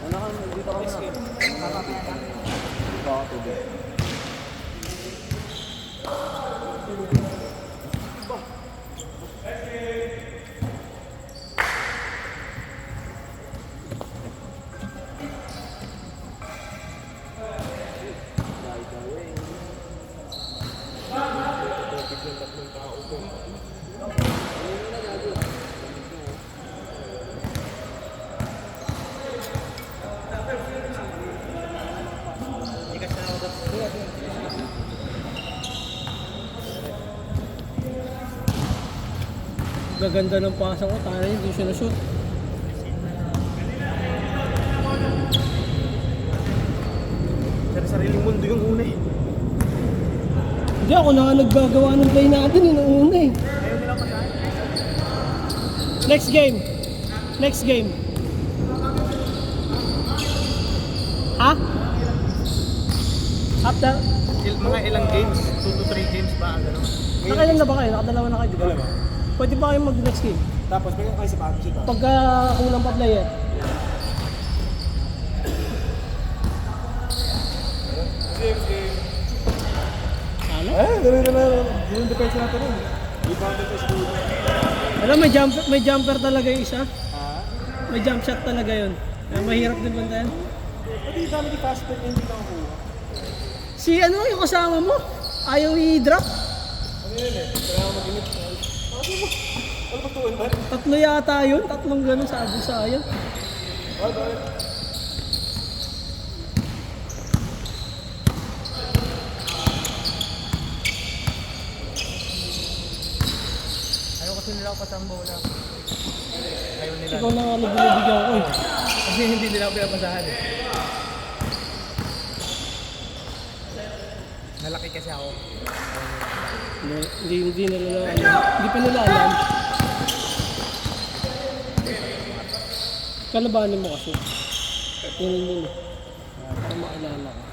Ano ka, dito ka na. Dito ako tubig. Gaganda ng pasa ko, tayo hindi siya na-shoot. Sariling mundo yung una eh. Hindi ako na naggagawa ng play natin yung una eh. Next game. Ha? After? Mga ilang games? 2 to 3 games ba? Gano'n? Nakailan na ba kayo? Nakadalawa na kayo, di ba? Pwede ba kayo mag-next game? Tapos may kayo sa bago siya. Pagka kulang pa player. Ano? Ganun na. Yung depensa natin rin. Rebounded is good. Alam, may jumper talaga yung isa. May jump shot talaga yun. Mahirap din bantayan. Pwede yung dami ni fast break hindi ka kuha. Si ano yung kasama mo? Ayaw i-drop? Ano yun eh? Kailangan mag-inip. Ano ba tuwan ba? Tatlo yata yun. Tatlong gano'n sa sayang. Ayaw kasi nila ako pasang bola. Ayaw nila. Ikaw na nga binibigyan ko eh. Kasi hindi nila ako pinapasahan eh. Nalaki kasi ako. Hindi nila alam. Hindi pa nila alam. Kalabanin mo kasi. Yun. Para maalala ka.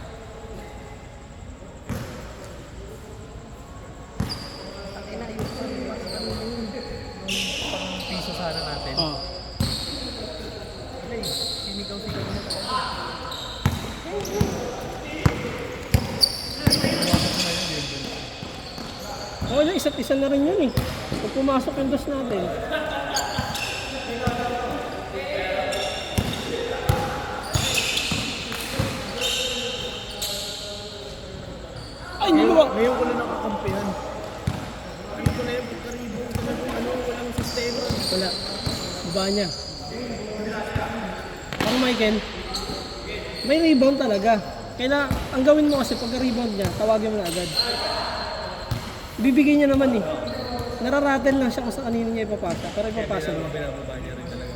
Ah. Ay, sinigaw-sigaw na talaga. Oo, na isa't isa na rin yun eh. Pag pumasok yung dos natin. Ay, niluwag! Ngayon ko na nakakampihan. Ano ko na yung pagkaribo, walang sistema. Wala. Baba niya. Ang Michael, may rebound talaga. Kaya ang gawin mo kasi pagka rebound niya, tawagin mo na agad. Bibigay niya naman eh. Nararatel lang siya kung sa kanino niya ipapasa. Pero ipapasa mo. Binababa niya rin talaga.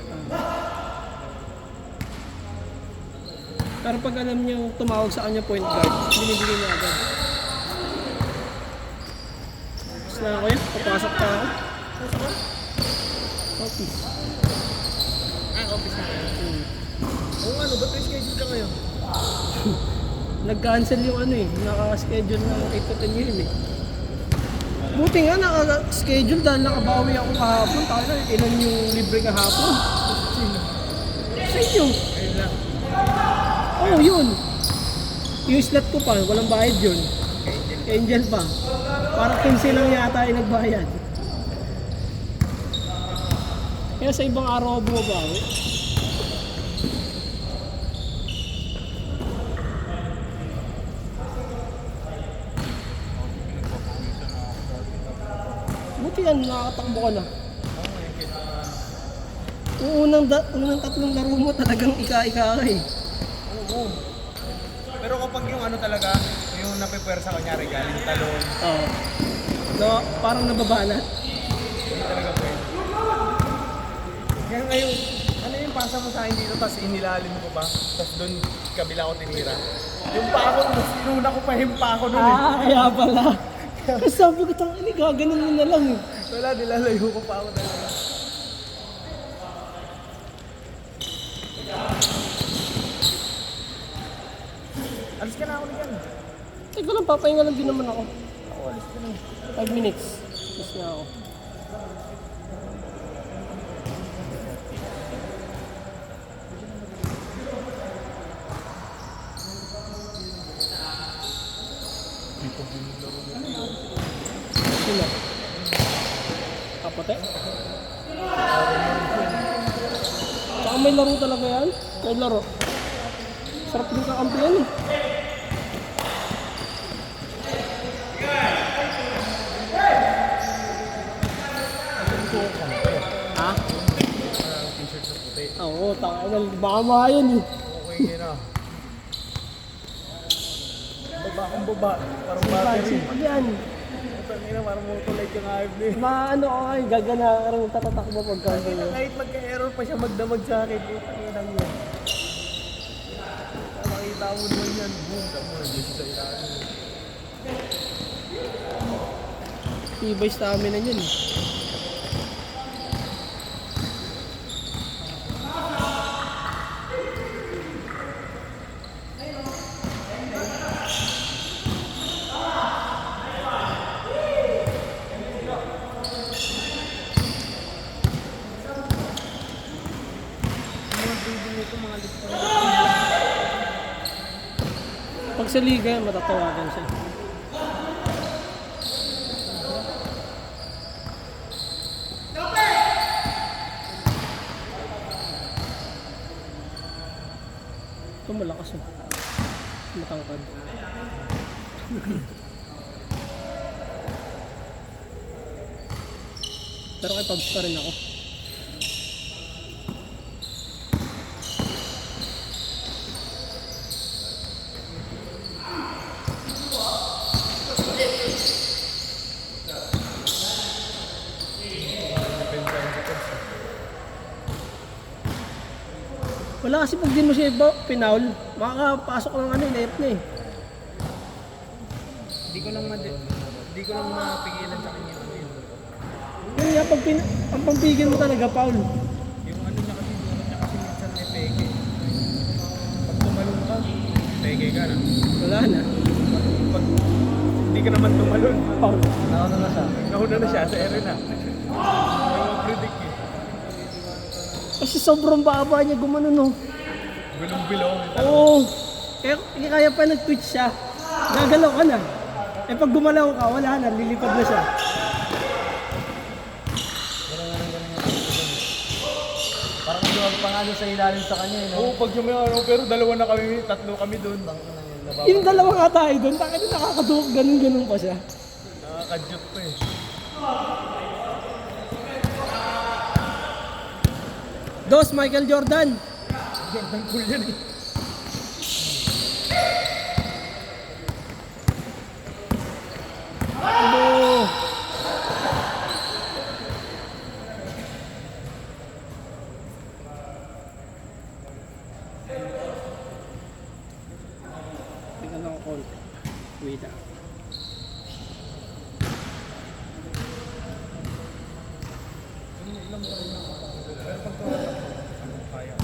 Pero pag alam niya tumawag sa kanya point guard, binibigay niya agad. Tapos na ako yan, papasok pa ako. Office. Office na kayo. Oo, ano, ba't may schedule ka ngayon? Nag-cancel yung ano eh, naka-schedule ng 8 to 10 yun eh. Buti nga naka-schedule dahil nakabawi ako kahapon. Taka ilan yung libre kahapon. Sa inyo? Ayun lang. Oo, yun. Yung slot ko pa, walang bayad yun. Angel pa. Para 15 lang yata ay nagbayad. Kaya sa ibang araw bumabawi. Buti yan, nakakatakbo ka na. Yung unang tatlong laro mo talagang ika-ika ka eh. Oo. Pero kapag yung ano talaga, yung napipwersa kunyari galing talon, Oo. No, parang nababanat. hindi talaga pwede. Kaya ngayon, ano yung pasa mo sa akin dito, tapos inilalim ko pa, tapos doon kabila ko tinira. Yung pako, mas inuna ko pa yung pako nun eh. Kaya pala. Kasi sabi ko, tangin, gaganon mo na lang eh. Wala, nilalayo ko pa ako talaga. Alis ka na ako dyan. Teka lang, papahinga lang din naman ako. Ako, alis ka na. 5 minutes. Tapos na ako. Sino? Kapote? Tsaka may laro talaga yan. May laro. Sarap din kakampihan eh. Ha? T-shirt sa puti. Oo, takangal. Baka mahayan eh. Okay na. Baba akong baba. Parang battery. Pag yan. Tangina, parang motolite yung hype na Maano ka kayo, gagana ka rin tatatakbo pagka sa'yo. Kahit magka-error pa siya magdamag sa akin. Tangina yun. Makita mo naman yan. Boom. Tamo na dito sa ilalim. Tibay stamina niyan eh. Pag sa liga, matatawagan siya. Ito malakas eh. Matangkad. Pero kay Pabs pa rin ako. Wala kasi pag di mo siya pinaul, makakapasok ng ano, net na eh. Hindi ko lang mapigilan sa kanya ano yun. Kaya pag ang pampigil mo talaga, Paul. Yung ano niya kasi, doon niya kasi minsan may peke. Pag tumalong ka, peke ka na. Wala na. Pag hindi ka naman tumalon, Paul. nauna na siya sa ere na. May mag-predict eh. Kasi sobrang baba niya gumano no. Bilong-bilong. Oo. Kaya pa nag-twitch siya. Gagalaw ka na. Eh pag gumalaw ka, wala na, lilipad na siya. Parang luwag pa nga doon sa ilalim sa kanya, no? Oo, pag yung may ano, pero dalawa na kami, tatlo kami doon. Yung dalawa nga tayo doon, bakit nakakaduhok ganun-ganun pa siya? Nakakadyot pa eh. Dos, Michael Jordan. Jordan Poole yan eh. Ano? Tingnan ako konti. Wait ah. Kaya.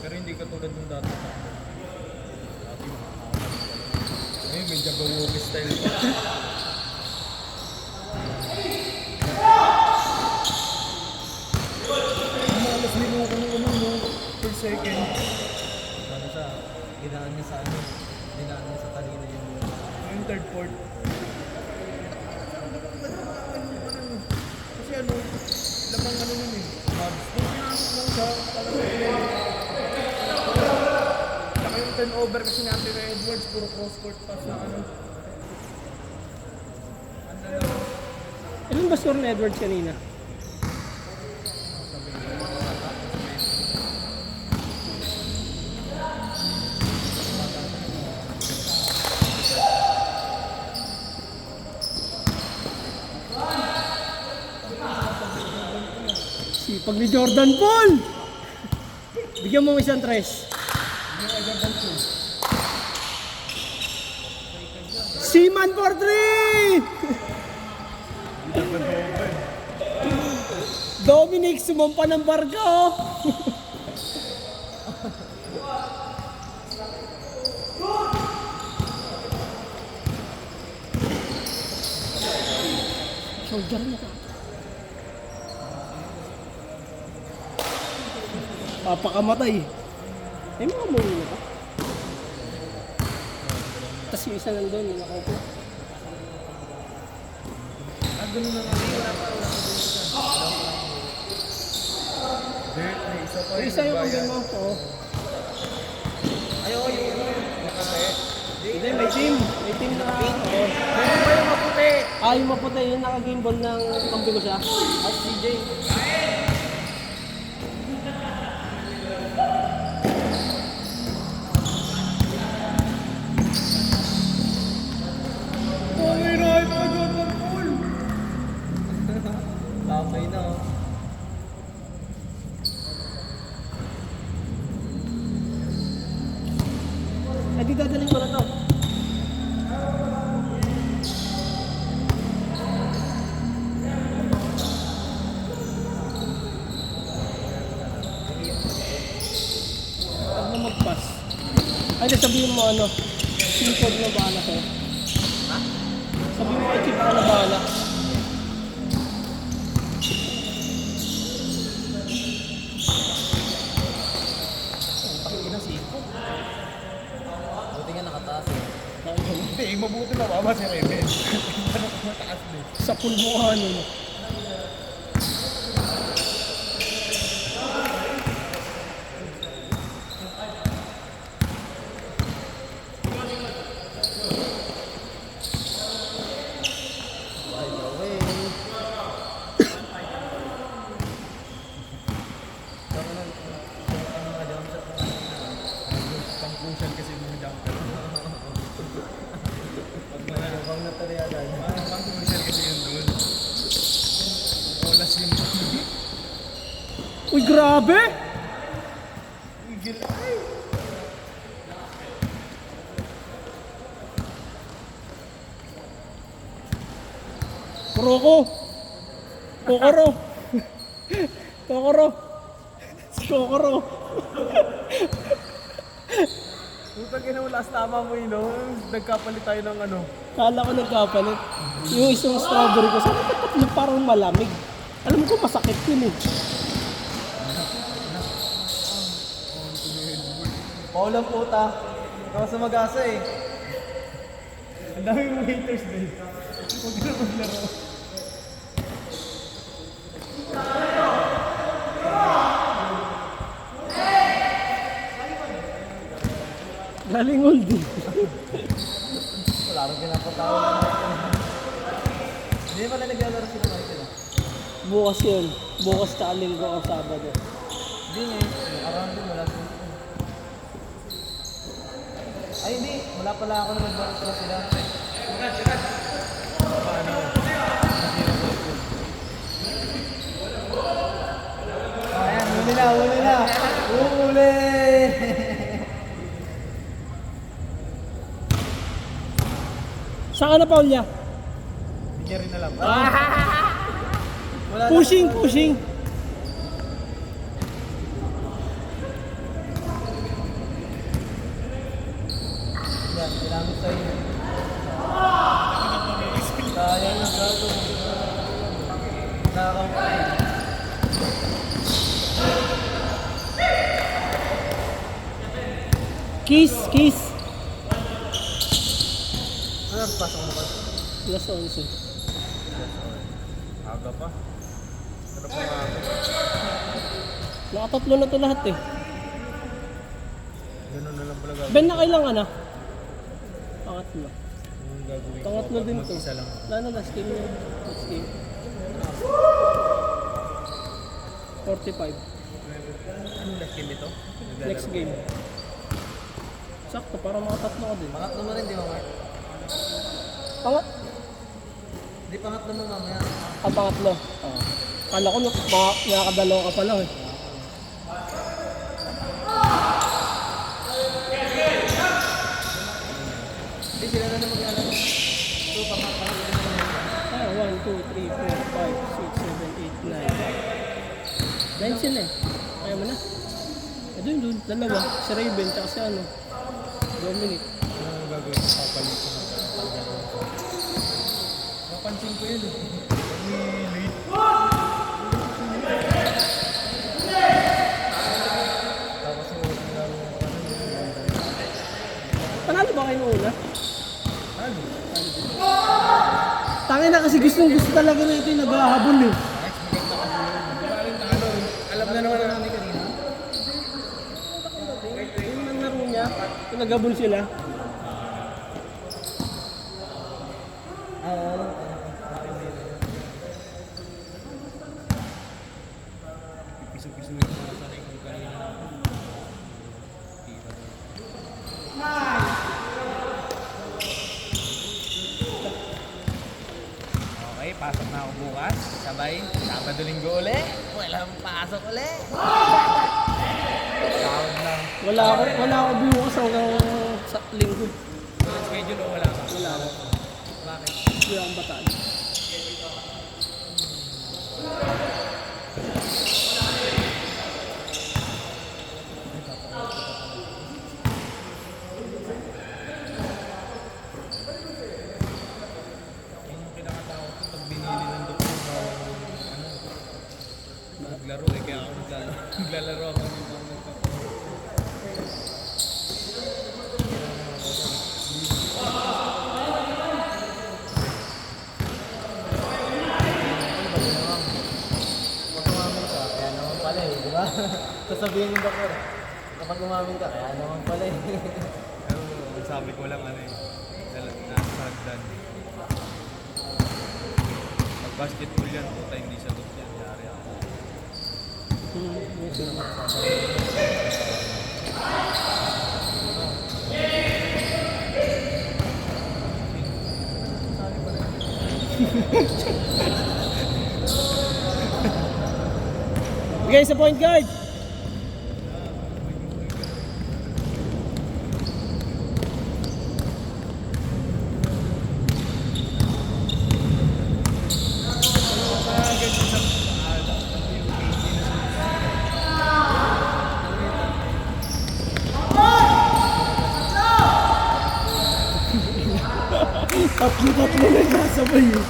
Pero hindi katulad nung dati. Ngayon, may Jabberwocky style pa. Malas limo ko nung no, per second. Ano siya, ginaan niya sa ano, ginaan niya sa kanina yung... Yung third fourth. Kasi ano, lamang ano nun eh. Mabs. Kung pinasok lang siya, talagang saka yung turnover kasi ni Anthony Edwards, puro cross court pass na ano. Ilan ba score ni Edwards kanina? Sipag ni Jordan Poole! Bigyan mo isang tres. Seaman for three! Dominic, sumampa ng barko! Shoulder niya ka. Papakamatay. Eh, mga muli na ka. Tapos yung isa nandun, yung nakaupo. Hindi, may isa pa Yung isa yung kambing mo. Oo. Ayoko yung Hindi, may team. May team na. Oo. meron pa yung maputi. Ah, yung maputi, yung naka-game ball ng kambing ko siya. At CJ. Pangay na pa Jordan Poole! Tamay na, oh. Eh, di dadalhin ko na to. Huwag na mag-pass. Ay, sabihin mo ano, sipod na bahala sa'yo. Sabihin mo kay Chip ako na bahala. Buti nga nakataas, eh. Hindi, mabuti na mama si Reven. Mataas din. Sa pool mo ka ano. Pang-crucial kasi yung mga jumper. Mukhang nataliagan. Pang-crucial kasi yun doon. Olas yun. Uy, grabe! Igil. Ay! Kuroko! Kokoro! Kokoro! Kokoro! Putang ina mo, last tama mo yun, no? Nagkapalit tayo ng ano. Kala ko nagkapalit. Yung isang strawberry ko, sabi ko, parang malamig. Alam ko, masakit yun eh. Foul ang puta. Ikaw sa mag-asa eh. Ang dami mong haters, babe. Huwag ka na maglaro. Galing oldie. Wala rin pinapatawa na natin. Hindi pala naglalaro sila Michael. Bukas yun. Bukas tsaka linggo o Sabado. Hindi nga eh. Around din wala sila. Ay hindi. Wala pala ako na naglaro sila. Ayan, huli na, huli na. Huli! Saan ka na, Paulya? Hindi rin alam. Wala na. Pushing, pushing. Yan, ginamit sa'yo. Sayang na gato. Nakakawin. Kiss, kiss. Ano, pasok mo ba? Alas 11. Aga pa. Ano pa nga ako? Nakatatlo na to lahat eh. Ganun na lang pala gagawin. Ben, nakailang ka na? Pangatlo. Yung gagawin ko. Pangatlo din to. Mag-isa lang. Wala na, last game yun. Last game. 45. Anong last game ito? Next game. Sakto, para makatatlo ka din. Pangatlo mo rin, di ba, Mark? Di pangatlo mo mamaya. Pangatlo. Oo. Kala ko nakakadalawa ka pa lang eh. Hindi, sila na naman maglalaro. So, pangatlo na naman. Ah, 1, 2, 3, 4, 5, 6, 7, 8, 9. 9 sila eh. Kaya mo na. Eh, dun. Dalawa. Si Raven, tsaka si ano. Dominic. Ano gagawin ko? Papalit ko na. Napansin ko yun eh. Late. Tapos yung Panalo ba kayo noong una? Ano? Tangin na kasi gusto talaga na ito yung naghahabol eh. Alam na naman namin kanina. Yung nanlaro niya, yung naghabol sila. Piso-piso yung mga sanay kong kanina. Tira doon. Okay, pasok na ako bukas. Sabay, Sabado Linggo uli. Walang pasok uli. Tawad lang. Wala ako bukas hanggang sa linggo. Walang schedule o wala ka? Wala ako. Bakit? Hindi akong bataan. Yung pinakatakot ko pag binili ng doktor naglaro eh, kaya ako naglalaro ako ng Kapag umamin ka, kaya naman pala eh, di ba? Sasabihin ng doktor, kapag umamin ka, kaya naman pala eh. Pero sabi ko lang ano eh, nasa hagdan. Pag basketball yan, puta hindi sagot yan. Yari ako. Bigay sa point guard! Tatlo nagsasabay eh.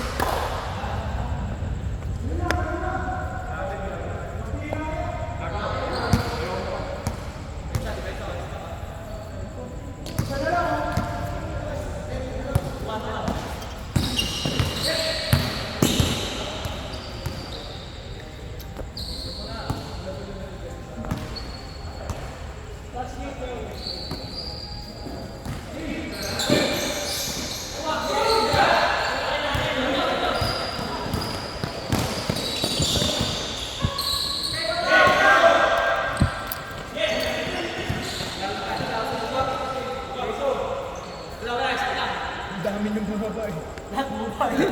namin yung bumaba eh. Lahat buka eh.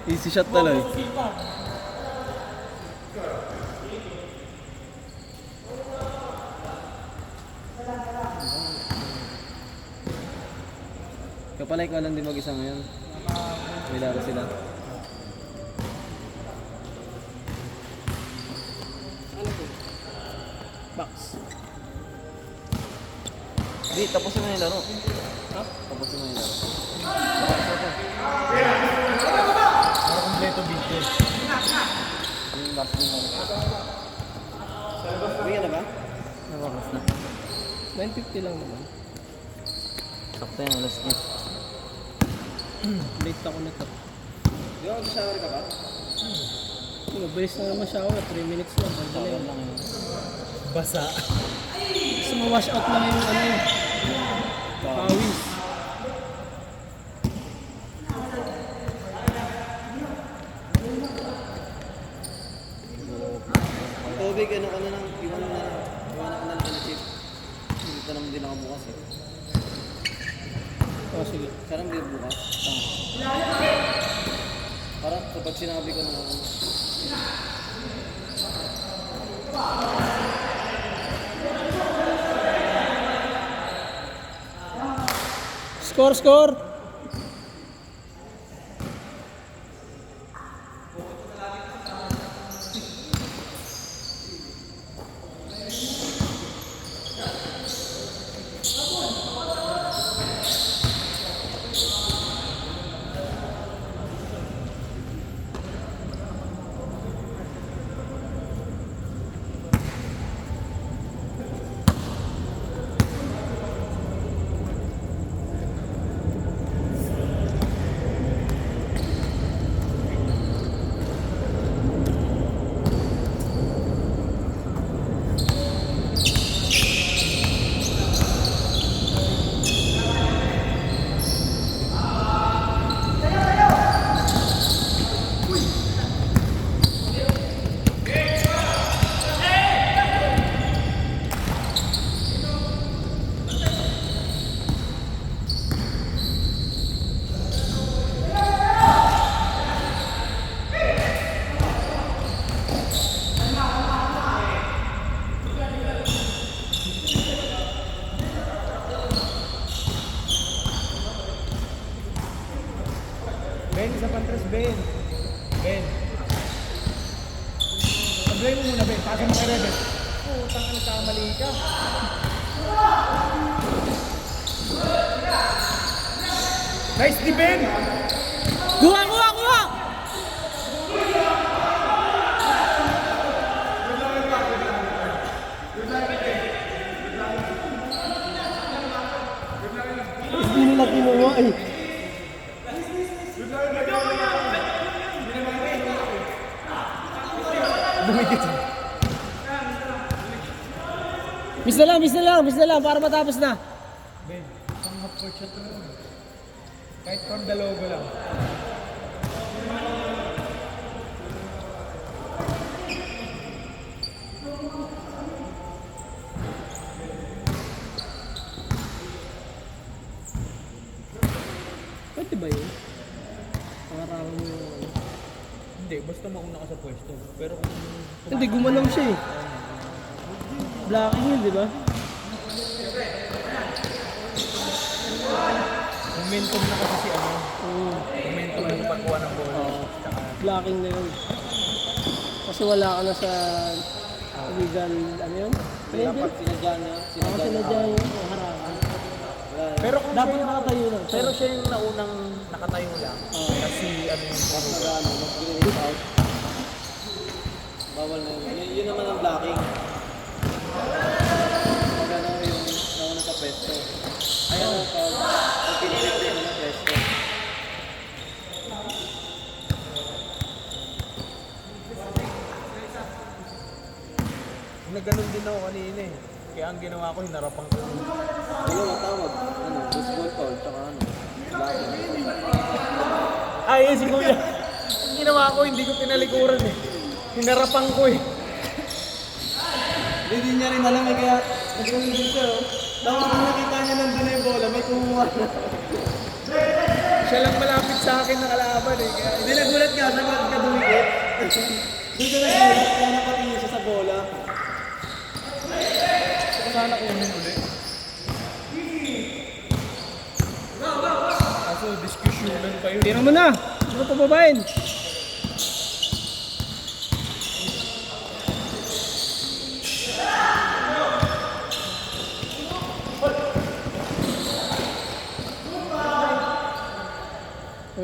Easy shot tuloy. Kapalay ko lang din mag-isa ngayon. May laro sila. Box. Di, tapusin mo na yung laro. Ha? Tapusin mo na yung laro. Para kompleto video. Yung last game mo. Uwi ka na ba? Nabakas na. 950 lang naman. Sakto yan, last game. Late ako nito. Di ba mag-shower ka ba? Mabilis na naman shower. 3 minutes lang. Pagdala Shower yun. lang yun. Basa. Gusto mo wash out lang yung ano. Pawis. Ang tubig, ano ka na lang, iwan ka na lang ng chip. Hindi ka naman din nakabukas eh. Oh, sige. Sarang di bukas. Para kapag sinabi ko na ano. Score, score! Ben, isa pang tres, Ben. Ben. Pag-play mo muna, Ben. Pasok mo kay Rebel. Putang ka, nagkamali ka. Nice di Ben! Kuha, kuha, kuha! Hindi nila kinuha eh. Miss na lang, miss na lang, miss na lang para matapos na. Ben, isang half court shot mo. Kahit from the logo lang. Pwede ba yun? Pangaraman mo yung ano. Hindi, basta mauna ka sa pwesto. Pero kung Hindi, gumalaw siya eh. Blocking yun, di ba? momentum na kasi si ano, Oo. momentum na sa pagkuha ng bola. Tsaka, Blocking na yun. Kasi wala ka na sa illegal, ano yun? Dapat sinadya niya. Ako sinadya yung harangan. pero kung Dapat siya yung, nakatayo lang. pero siya yung naunang nakatayo lang. Kasi ano yung Mas nag-ano, mas grenade out. Bawal na yun. Yun naman ang blocking. Pag ano yung nauna sa pwesto. Ayaw, pag pinilit din ng pwesto. nagganon din ako kanina eh. Kaya ang ginawa ko, hinarapan ko. Ano tawag? Ano? Baseball foul, tsaka ano? Blocking. Ay, si Kuya. Ang ginawa ko, hindi ko pinalikuran eh. Hinarapan ko eh. Hindi niya rin alam eh, kaya nagkaroon din siya. Tapos kung nakita niya nandun na yung bola, may kumuha na. Siya lang malapit sa akin na kalaban eh. Kaya, Hindi nagulat ka sa pagkadumikit. Doon ka nagulat, kaya napatingin siya sa bola. sana kunin ulit. Kaso, diskusyonan pa yun. Tira mo na. Ano pa babayin?